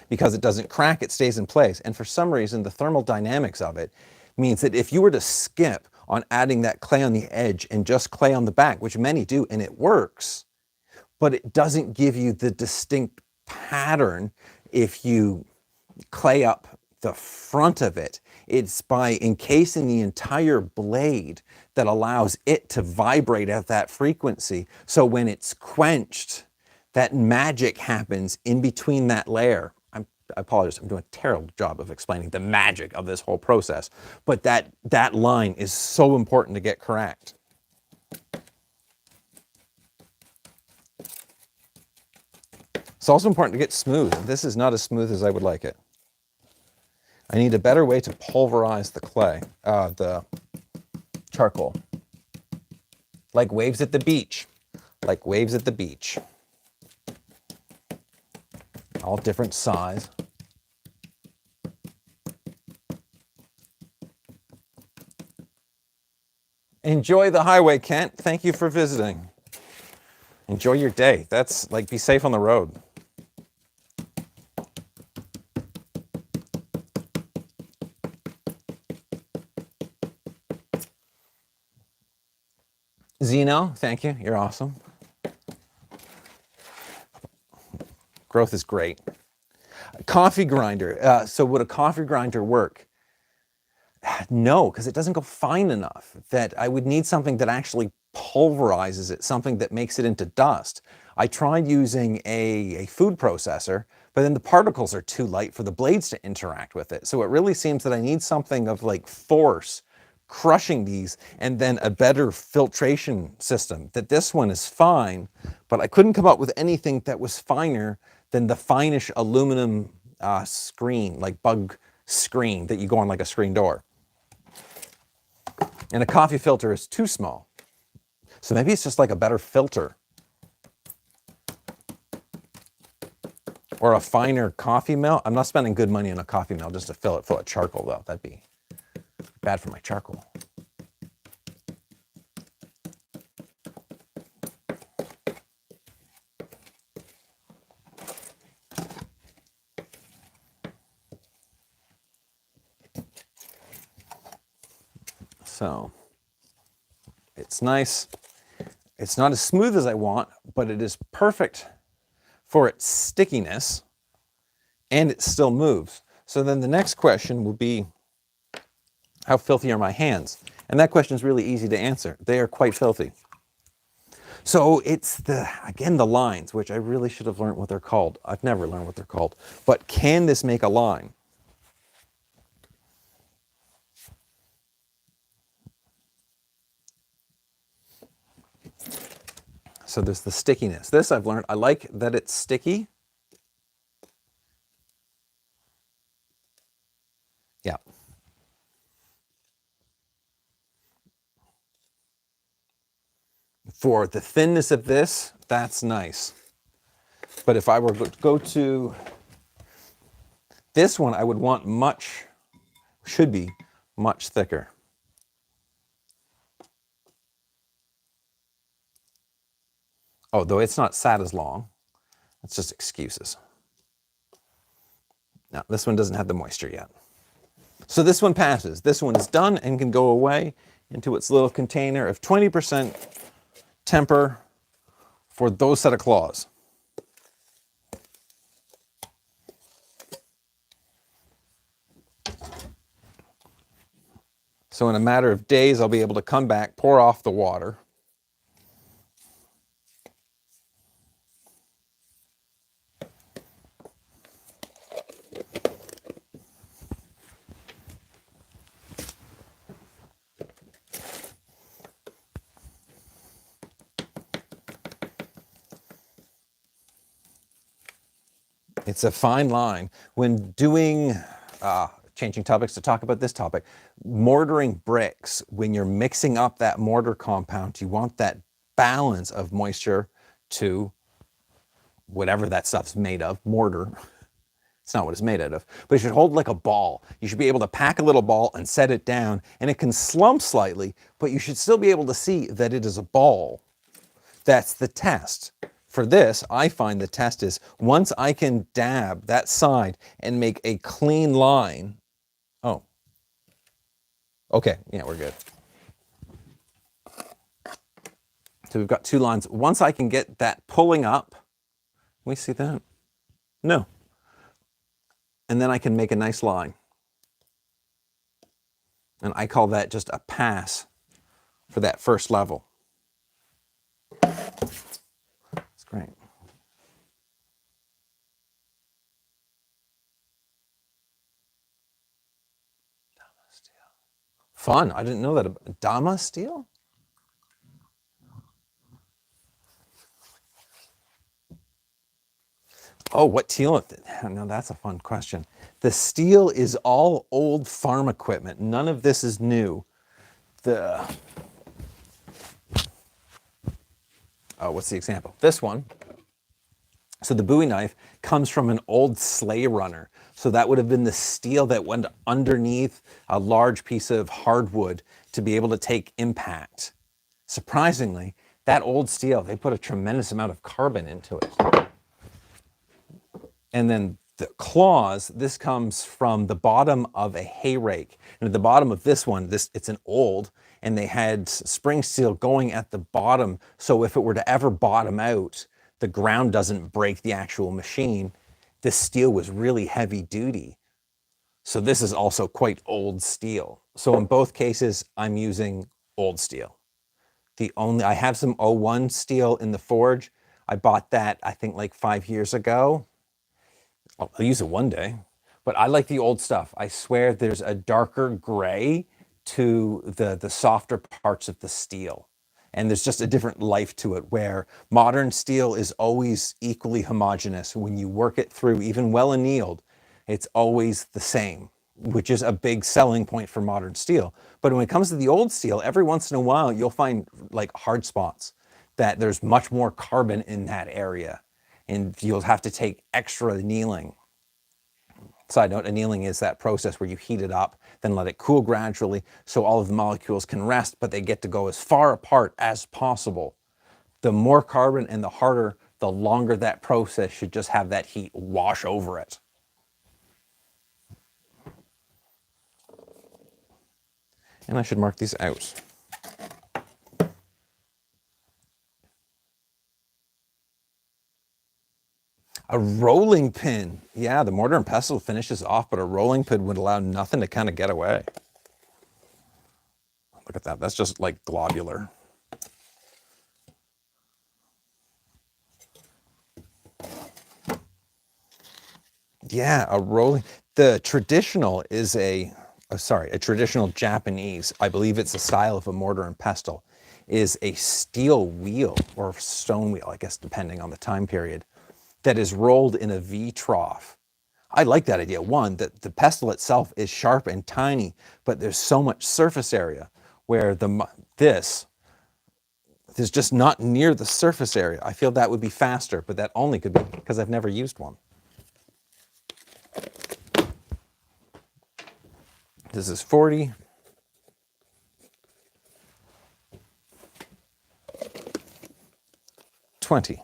Because it doesn't crack, it stays in place. And for some reason, the thermal dynamics of it means that if you were to skip on adding that clay on the edge and just clay on the back, which many do, and it works, but it doesn't give you the distinct pattern if you clay up the front of it. It's by encasing the entire blade that allows it to vibrate at that frequency. So when it's quenched, that magic happens in between that layer. I apologize, I'm doing a terrible job of explaining the magic of this whole process, but that line is so important to get correct. It's also important to get smooth. This is not as smooth as I would like it. I need a better way to pulverize the clay, the charcoal. Like waves at the beach. Like waves at the beach. All different size. Enjoy the highway, Kent. Thank you for visiting. Enjoy your day. That's like, be safe on the road. Zeno, thank you. You're awesome. Growth is great. Coffee grinder. So would a coffee grinder work? No, because it doesn't go fine enough. That I would need something that actually pulverizes it, something that makes it into dust. I tried using a food processor, but then the particles are too light for the blades to interact with it. So it really seems that I need something of like force crushing these, and then a better filtration system. That this one is fine, but I couldn't come up with anything that was finer than the finish aluminum screen, like bug screen that you go on like a screen door. And a coffee filter is too small. So maybe it's just like a better filter. Or a finer coffee mill. I'm not spending good money on a coffee mill just to fill it full of charcoal though. That'd be bad for my charcoal. So it's nice. It's not as smooth as I want, but it is perfect for its stickiness, and it still moves. So then the next question will be, how filthy are my hands? And that question is really easy to answer. They are quite filthy. So it's again, the lines, which I really should have learned what they're called. I've never learned what they're called. But can this make a line? So there's the stickiness. This I've learned. I like that it's sticky. Yeah. For the thinness of this, that's nice. But if I were to go to this one, I would want should be much thicker. Oh, though it's not sat as long. It's just excuses. Now, this one doesn't have the moisture yet. So this one passes. This one is done and can go away into its little container of 20% temper for those set of claws. So in a matter of days, I'll be able to come back, pour off the water. It's a fine line. When doing, changing topics to talk about this topic, mortaring bricks, when you're mixing up that mortar compound, you want that balance of moisture to whatever that stuff's made of, mortar. It's not what it's made out of, but it should hold like a ball. You should be able to pack a little ball and set it down, and it can slump slightly, but you should still be able to see that it is a ball. That's the test. For this, I find the test is once I can dab that side and make a clean line. Oh, okay, yeah, we're good. So we've got two lines. Once I can get that pulling up, can we see that? No. And then I can make a nice line. And I call that just a pass for that first level. That's great. Fun. I didn't know that. Dama steel? Oh, what steel? Now that's a fun question. The steel is all old farm equipment. None of this is new. What's the example? This one. So the Bowie knife comes from an old sleigh runner. So that would have been the steel that went underneath a large piece of hardwood to be able to take impact. Surprisingly, that old steel, they put a tremendous amount of carbon into it. And then the claws, this comes from the bottom of a hay rake. And at the bottom of this one, it's an old, and they had spring steel going at the bottom. So if it were to ever bottom out, the ground doesn't break the actual machine. This steel was really heavy duty. So this is also quite old steel. So in both cases, I'm using old steel. I have some '01 steel in the forge. I bought that, I think, like 5 years ago. I'll use it one day, but I like the old stuff. I swear there's a darker gray to the softer parts of the steel. And there's just a different life to it, where modern steel is always equally homogeneous. When you work it through, even well annealed, it's always the same, which is a big selling point for modern steel. But when it comes to the old steel, every once in a while, you'll find like hard spots that there's much more carbon in that area, and you'll have to take extra annealing. Side note, annealing is that process where you heat it up, then let it cool gradually so all of the molecules can rest, but they get to go as far apart as possible. The more carbon and the harder, the longer that process should just have that heat wash over it. And I should mark these out. A rolling pin. Yeah, the mortar and pestle finishes off, but a rolling pin would allow nothing to kind of get away. Look at that. That's just like globular. Yeah, a rolling. The traditional is a traditional Japanese, I believe it's a style of a mortar and pestle, is a steel wheel or stone wheel, I guess, depending on the time period, that is rolled in a V trough. I like that idea. One, that the pestle itself is sharp and tiny, but there's so much surface area where this is just not near the surface area. I feel that would be faster, but that only could be because I've never used one. This is 40. $20.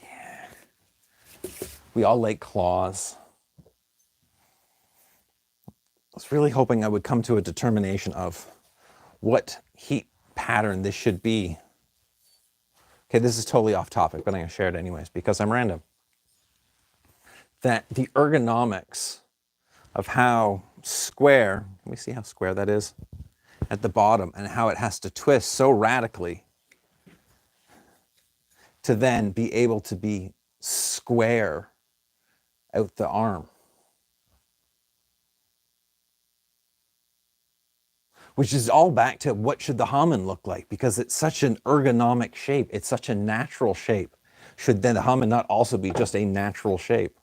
Yeah. We all like claws. I was really hoping I would come to a determination of what heat pattern this should be. Okay, this is totally off topic, but I'm going to share it anyways because I'm random. That the ergonomics of how square, let me see how square that is at the bottom, and how it has to twist so radically to then be able to be square out the arm. which is all back to what should the Hamon look like, because it's such an ergonomic shape. It's such a natural shape. Should then the Hamon not also be just a natural shape?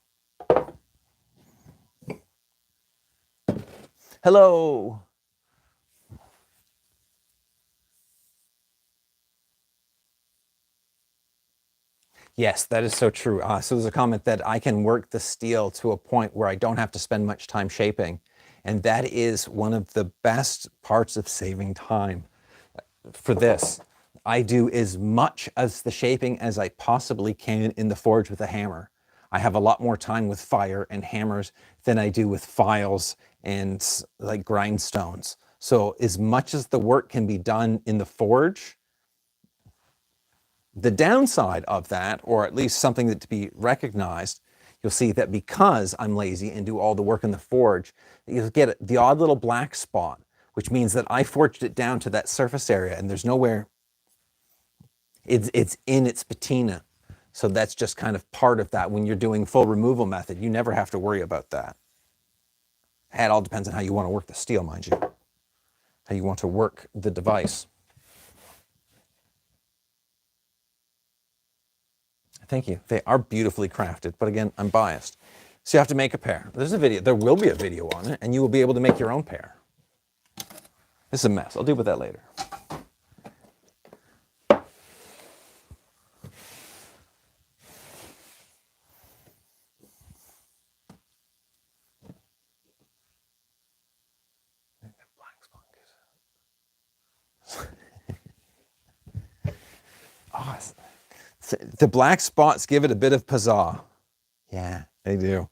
Hello. Yes, that is so true. So there's a comment that I can work the steel to a point where I don't have to spend much time shaping. And that is one of the best parts of saving time for this. I do as much as the shaping as I possibly can in the forge with a hammer. I have a lot more time with fire and hammers than I do with files and like grindstones. So as much as the work can be done in the forge, the downside of that, or at least something that to be recognized, you'll see that because I'm lazy and do all the work in the forge, you'll get the odd little black spot, which means that I forged it down to that surface area and there's nowhere, it's in its patina. So that's just kind of part of that. When you're doing full removal method, you never have to worry about that. It all depends on how you want to work the steel, mind you, how you want to work the device. Thank you. They are beautifully crafted, but again, I'm biased. So you have to make a pair. There's a video, there will be a video on it, and you will be able to make your own pair. This is a mess. I'll deal with that later. Oh, the black spots give it a bit of pizzazz. Yeah, they do.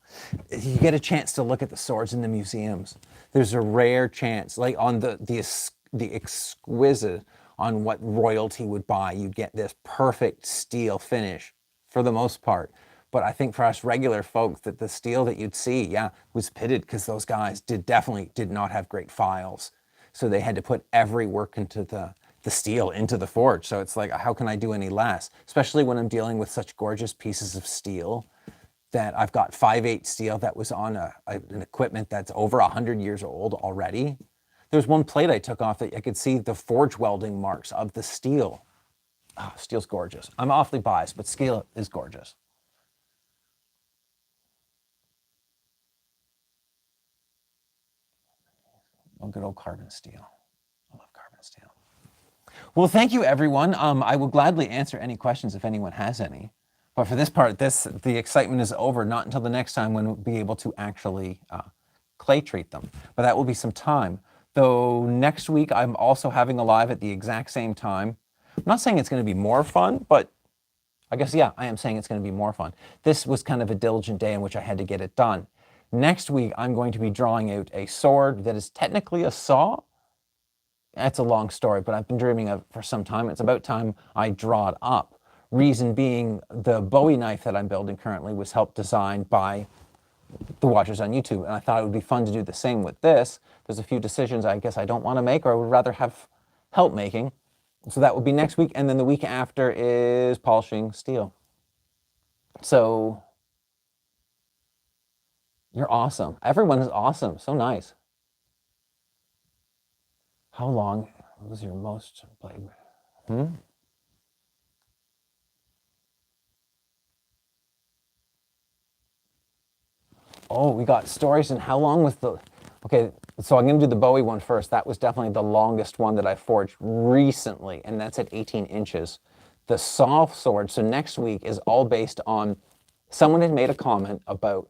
You get a chance to look at the swords in the museums. There's a rare chance, like on the exquisite, on what royalty would buy, you get this perfect steel finish for the most part. But I think for us regular folks, that the steel that you'd see, yeah, was pitted because those guys definitely did not have great files. So they had to put every work into the steel into the forge. So it's like, how can I do any less? Especially when I'm dealing with such gorgeous pieces of steel that I've got 5/8 steel that was on an equipment that's over 100 years old already. There's one plate I took off that I could see the forge welding marks of the steel. Oh, steel's gorgeous. I'm awfully biased, but steel is gorgeous. Oh, good old carbon steel. I love carbon steel. Well, thank you, everyone. I will gladly answer any questions if anyone has any. But for this part, the excitement is over, not until the next time when we'll be able to actually clay treat them. But that will be some time. Though next week, I'm also having a live at the exact same time. I'm not saying it's going to be more fun, but I guess, yeah, I am saying it's going to be more fun. This was kind of a diligent day in which I had to get it done. Next week, I'm going to be drawing out a sword that is technically a saw. That's a long story, but I've been dreaming of it for some time. It's about time I draw it up. Reason being, the Bowie knife that I'm building currently was helped designed by the watchers on YouTube, and I thought it would be fun to do the same with this. There's a few decisions I guess I don't want to make, or I would rather have help making. So that would be next week, and then the week after is polishing steel. So you're awesome. Everyone is awesome. So nice. How long was your most blade? Oh, we got stories. And how long was the... Okay, so I'm going to do the Bowie one first. That was definitely the longest one that I forged recently, and that's at 18 inches. The saw sword, so next week, is all based on... Someone had made a comment about,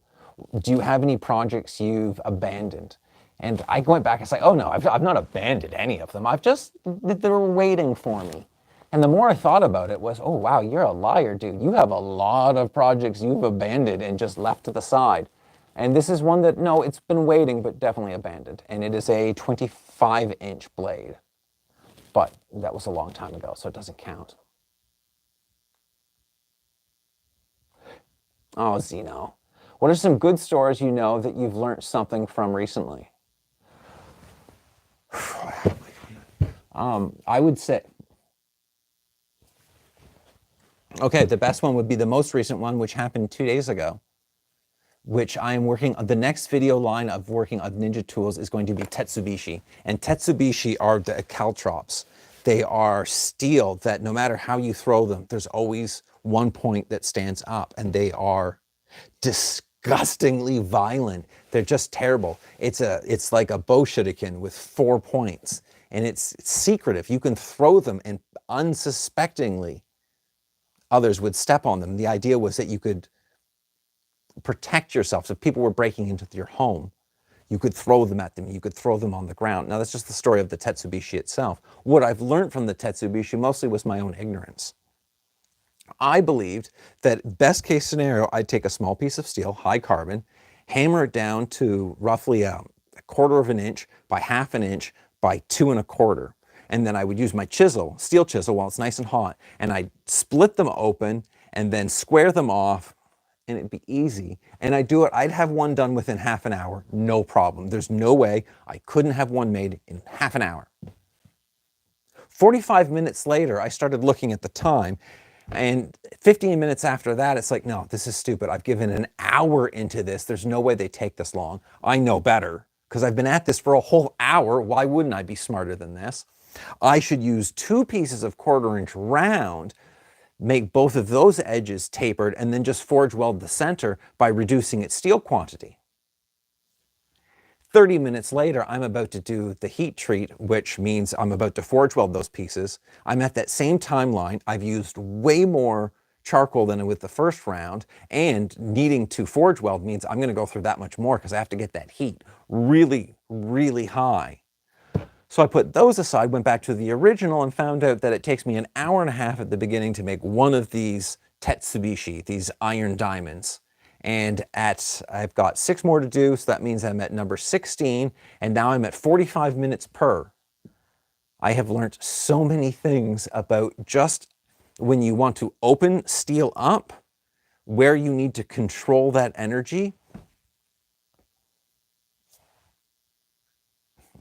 do you have any projects you've abandoned? And I went back and said, oh no, I've not abandoned any of them. They were waiting for me. And the more I thought about it was, oh wow, you're a liar, dude. You have a lot of projects you've abandoned and just left to the side. And this is one that, no, it's been waiting, but definitely abandoned. And it is a 25-inch blade. But that was a long time ago, so it doesn't count. Oh, Zeno. What are some good stories you know that you've learned something from recently? I would say... Okay, the best one would be the most recent one, which happened 2 days ago. which I am working on. The next video line of working on ninja tools is going to be Tetsubishi. And Tetsubishi are the caltrops. They are steel that no matter how you throw them, there's always one point that stands up, and they are disgustingly violent. They're just terrible. It's like a bow shuriken with 4 points, and it's secretive. You can throw them and unsuspectingly others would step on them. The idea was that you could protect yourself. So if people were breaking into your home, you could throw them at them. You could throw them on the ground. Now that's just the story of the Tetsubishi itself. What I've learned from the Tetsubishi mostly was my own ignorance. I believed that best case scenario, I'd take a small piece of steel, high carbon, hammer it down to roughly a 1/4 of an inch by 1/2 an inch by 2 1/4. And then I would use my chisel, steel chisel, while it's nice and hot, and I'd split them open and then square them off, and it'd be easy. And I'd have one done within 1/2 an hour, no problem. There's no way I couldn't have one made in 1/2 an hour. 45 minutes later, I started looking at the time, and 15 minutes after that, it's like, no, this is stupid. I've given an hour into this. There's no way they take this long. I know better, because I've been at this for a whole hour. Why wouldn't I be smarter than this? I should use 2 pieces of 1/4 inch round, make both of those edges tapered, and then just forge weld the center by reducing its steel quantity. 30 minutes later, I'm about to do the heat treat, which means I'm about to forge weld those pieces. I'm at that same timeline. I've used way more charcoal than with the first round, and needing to forge weld means I'm going to go through that much more because I have to get that heat really, really high. So I put those aside, went back to the original, and found out that it takes me an hour and a half at the beginning to make one of these Tetsubishi, these iron diamonds. And I've got 6 more to do, so that means I'm at number 16, and now I'm at 45 minutes per. I have learned so many things about just when you want to open steel up, where you need to control that energy.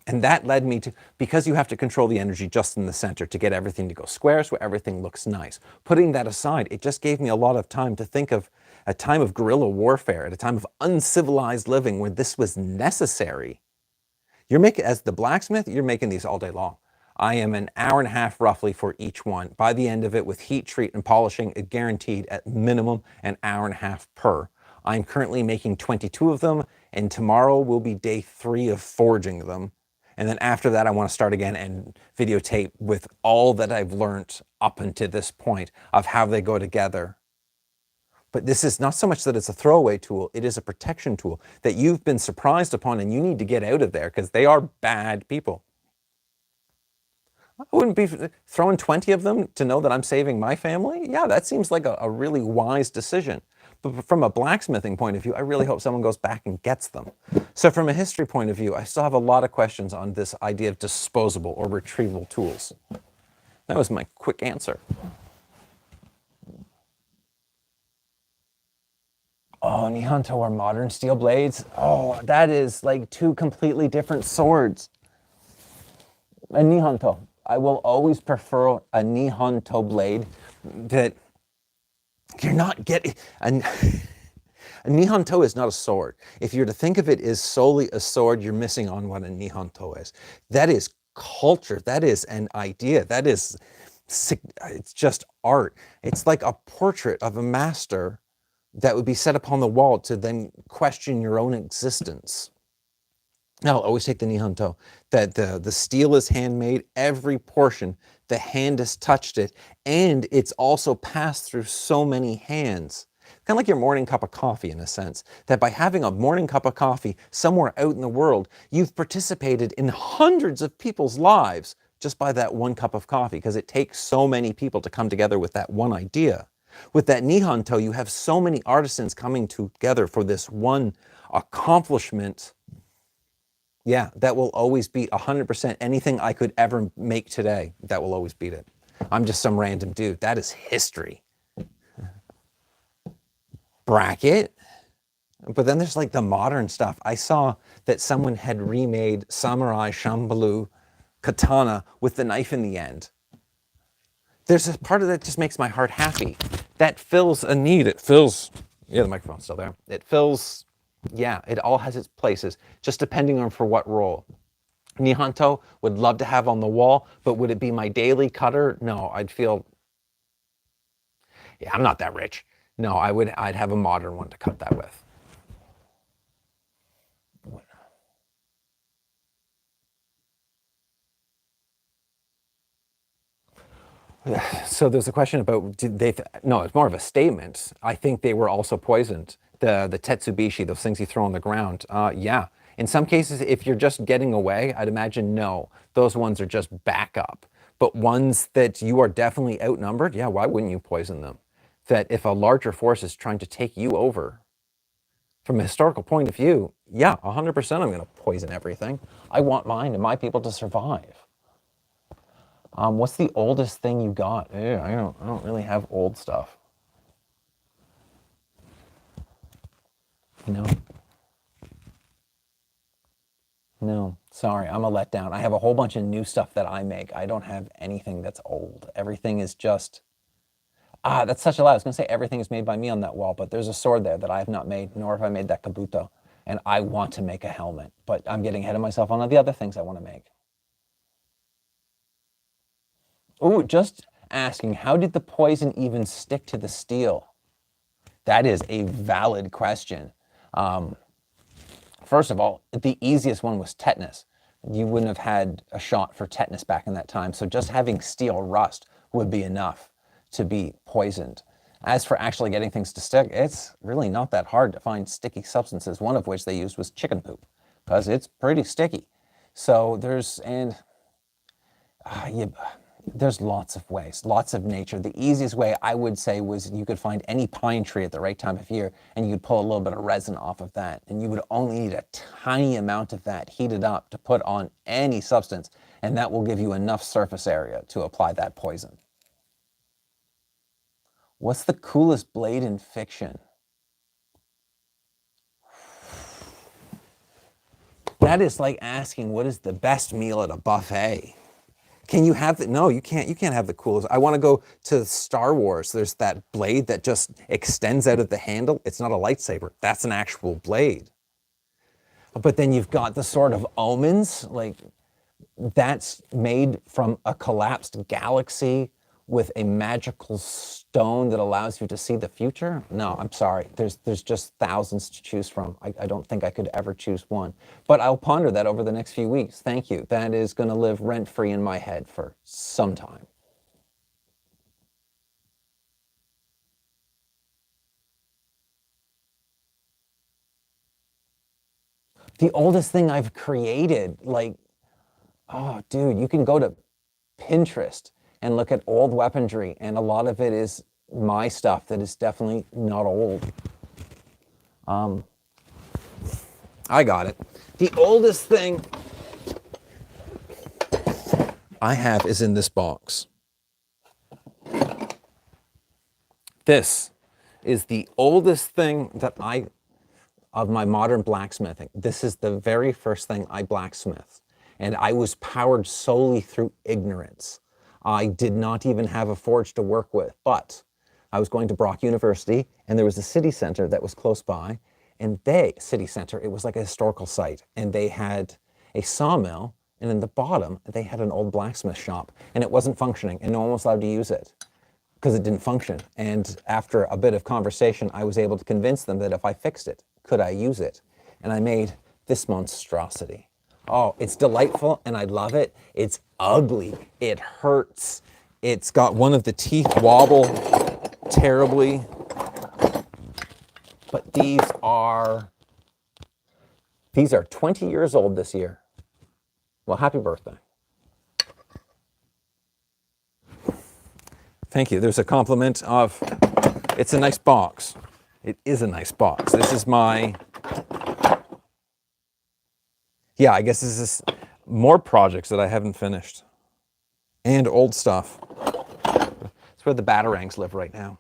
And that led me to, because you have to control the energy just in the center to get everything to go square so everything looks nice. Putting that aside, it just gave me a lot of time to think of a time of guerrilla warfare, at a time of uncivilized living where this was necessary. You're making, as the blacksmith, you're making these all day long. I am an hour and a half roughly for each one. By the end of it, with heat treat and polishing, it guaranteed at minimum an hour and a half per. I'm currently making 22 of them, and tomorrow will be day 3 of forging them. And then after that, I want to start again and videotape with all that I've learned up until this point of how they go together. But this is not so much that it's a throwaway tool, it is a protection tool that you've been surprised upon, and you need to get out of there because they are bad people. I wouldn't be throwing 20 of them to know that I'm saving my family. Yeah, that seems like a really wise decision. But from a blacksmithing point of view, I really hope someone goes back and gets them. So from a history point of view, I still have a lot of questions on this idea of disposable or retrieval tools. That was my quick answer. Oh, Nihonto are modern steel blades? Oh, that is like 2 completely different swords. A Nihonto. I will always prefer a Nihonto blade that you're not getting. A Nihonto is not a sword. If you're to think of it as solely a sword, you're missing on what a Nihonto is. That is culture. That is an idea. That is, it's just art. It's like a portrait of a master that would be set upon the wall to then question your own existence. Now, I'll always take the Nihonto, that the steel is handmade, every portion, the hand has touched it, and it's also passed through so many hands. Kind of like your morning cup of coffee in a sense, that by having a morning cup of coffee somewhere out in the world, you've participated in hundreds of people's lives just by that one cup of coffee, because it takes so many people to come together with that one idea. With that Nihonto, you have so many artisans coming together for this one accomplishment. Yeah, that will always beat 100% anything I could ever make today. That will always beat it. I'm just some random dude. That is history. Bracket. But then there's like the modern stuff. I saw that someone had remade Samurai Champloo katana with the knife in the end. There's a part of that just makes my heart happy. That fills a need. It fills, yeah, the microphone's still there. It fills Yeah, it all has its places, just depending on for what role. Nihanto would love to have on the wall, but would it be my daily cutter? No, I'd feel, yeah, I'm not that rich. No, I'd have a modern one to cut that with. So there's a question about, did they, no, it's more of a statement. I think they were also poisoned. The tetsubishi, those things you throw on the ground. Yeah. In some cases, if you're just getting away, I'd imagine no. Those ones are just backup. But ones that you are definitely outnumbered, yeah, why wouldn't you poison them? That if a larger force is trying to take you over, from a historical point of view, yeah, 100% I'm going to poison everything. I want mine and my people to survive. What's the oldest thing you got? I don't really have old stuff. No, no, sorry, I'm a letdown. I have a whole bunch of new stuff that I make. I don't have anything that's old. Everything is just, that's such a lie. I was gonna say everything is made by me on that wall, but there's a sword there that I have not made, nor have I made that kabuto. And I want to make a helmet, but I'm getting ahead of myself on the other things I want to make. Oh, just asking, how did the poison even stick to the steel? That is a valid question. First of all, the easiest one was tetanus. You wouldn't have had a shot for tetanus back in that time, so just having steel rust would be enough to be poisoned. As for actually getting things to stick, it's really not that hard to find sticky substances, one of which they used was chicken poop, because it's pretty sticky. So there's lots of ways, lots of nature. The easiest way I would say was you could find any pine tree at the right time of year and you could pull a little bit of resin off of that. And you would only need a tiny amount of that heated up to put on any substance. And that will give you enough surface area to apply that poison. What's the coolest blade in fiction? That is like asking what is the best meal at a buffet. Can you have the, no, you can't have the coolest. I want to go to Star Wars. There's that blade that just extends out of the handle. It's not a lightsaber. That's an actual blade. But then you've got the Sword of Omens, like that's made from a collapsed galaxy with a magical stone that allows you to see the future? No, I'm sorry. There's just thousands to choose from. I don't think I could ever choose one. But I'll ponder that over the next few weeks. Thank you. That is going to live rent-free in my head for some time. The oldest thing I've created, like, oh, dude, you can go to Pinterest and look at old weaponry, and a lot of it is my stuff that is definitely not old. I got it. The oldest thing I have is in this box. This is the oldest thing that of my modern blacksmithing. This is the very first thing I blacksmithed. And I was powered solely through ignorance. I did not even have a forge to work with, but I was going to Brock University and there was a city center that was close by. And city center, it was like a historical site. And they had a sawmill, and in the bottom, they had an old blacksmith shop. And it wasn't functioning, and no one was allowed to use it because it didn't function. And after a bit of conversation, I was able to convince them that if I fixed it, could I use it? And I made this monstrosity. Oh, it's delightful and I love it. It's ugly. It hurts. It's got one of the teeth wobble terribly. But these are 20 years old this year. Well, happy birthday. Thank you. There's a compliment of, it's a nice box. It is a nice box. This is my, yeah, I guess this is more projects that I haven't finished. And old stuff. It's where the batarangs live right now.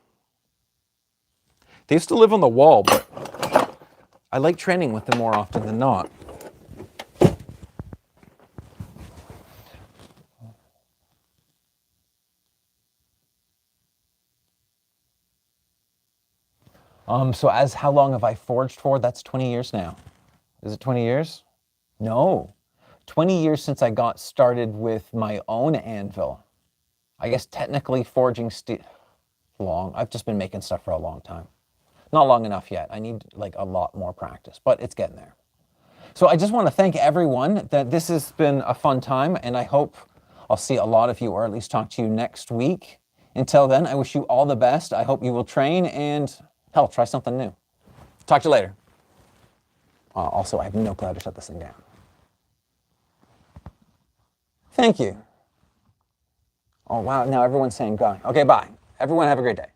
They used to live on the wall, but I like training with them more often than not. So as how long have I forged for? That's 20 years now. Is it 20 years? No. 20 years since I got started with my own anvil. I guess technically forging steel, long. I've just been making stuff for a long time. Not long enough yet. I need like a lot more practice, but it's getting there. So I just want to thank everyone that this has been a fun time, and I hope I'll see a lot of you, or at least talk to you next week. Until then, I wish you all the best. I hope you will train and, hell, try something new. Talk to you later. Also, I have no clue how to shut this thing down. Thank you. Oh, wow, now everyone's saying bye. Okay, bye. Everyone have a great day.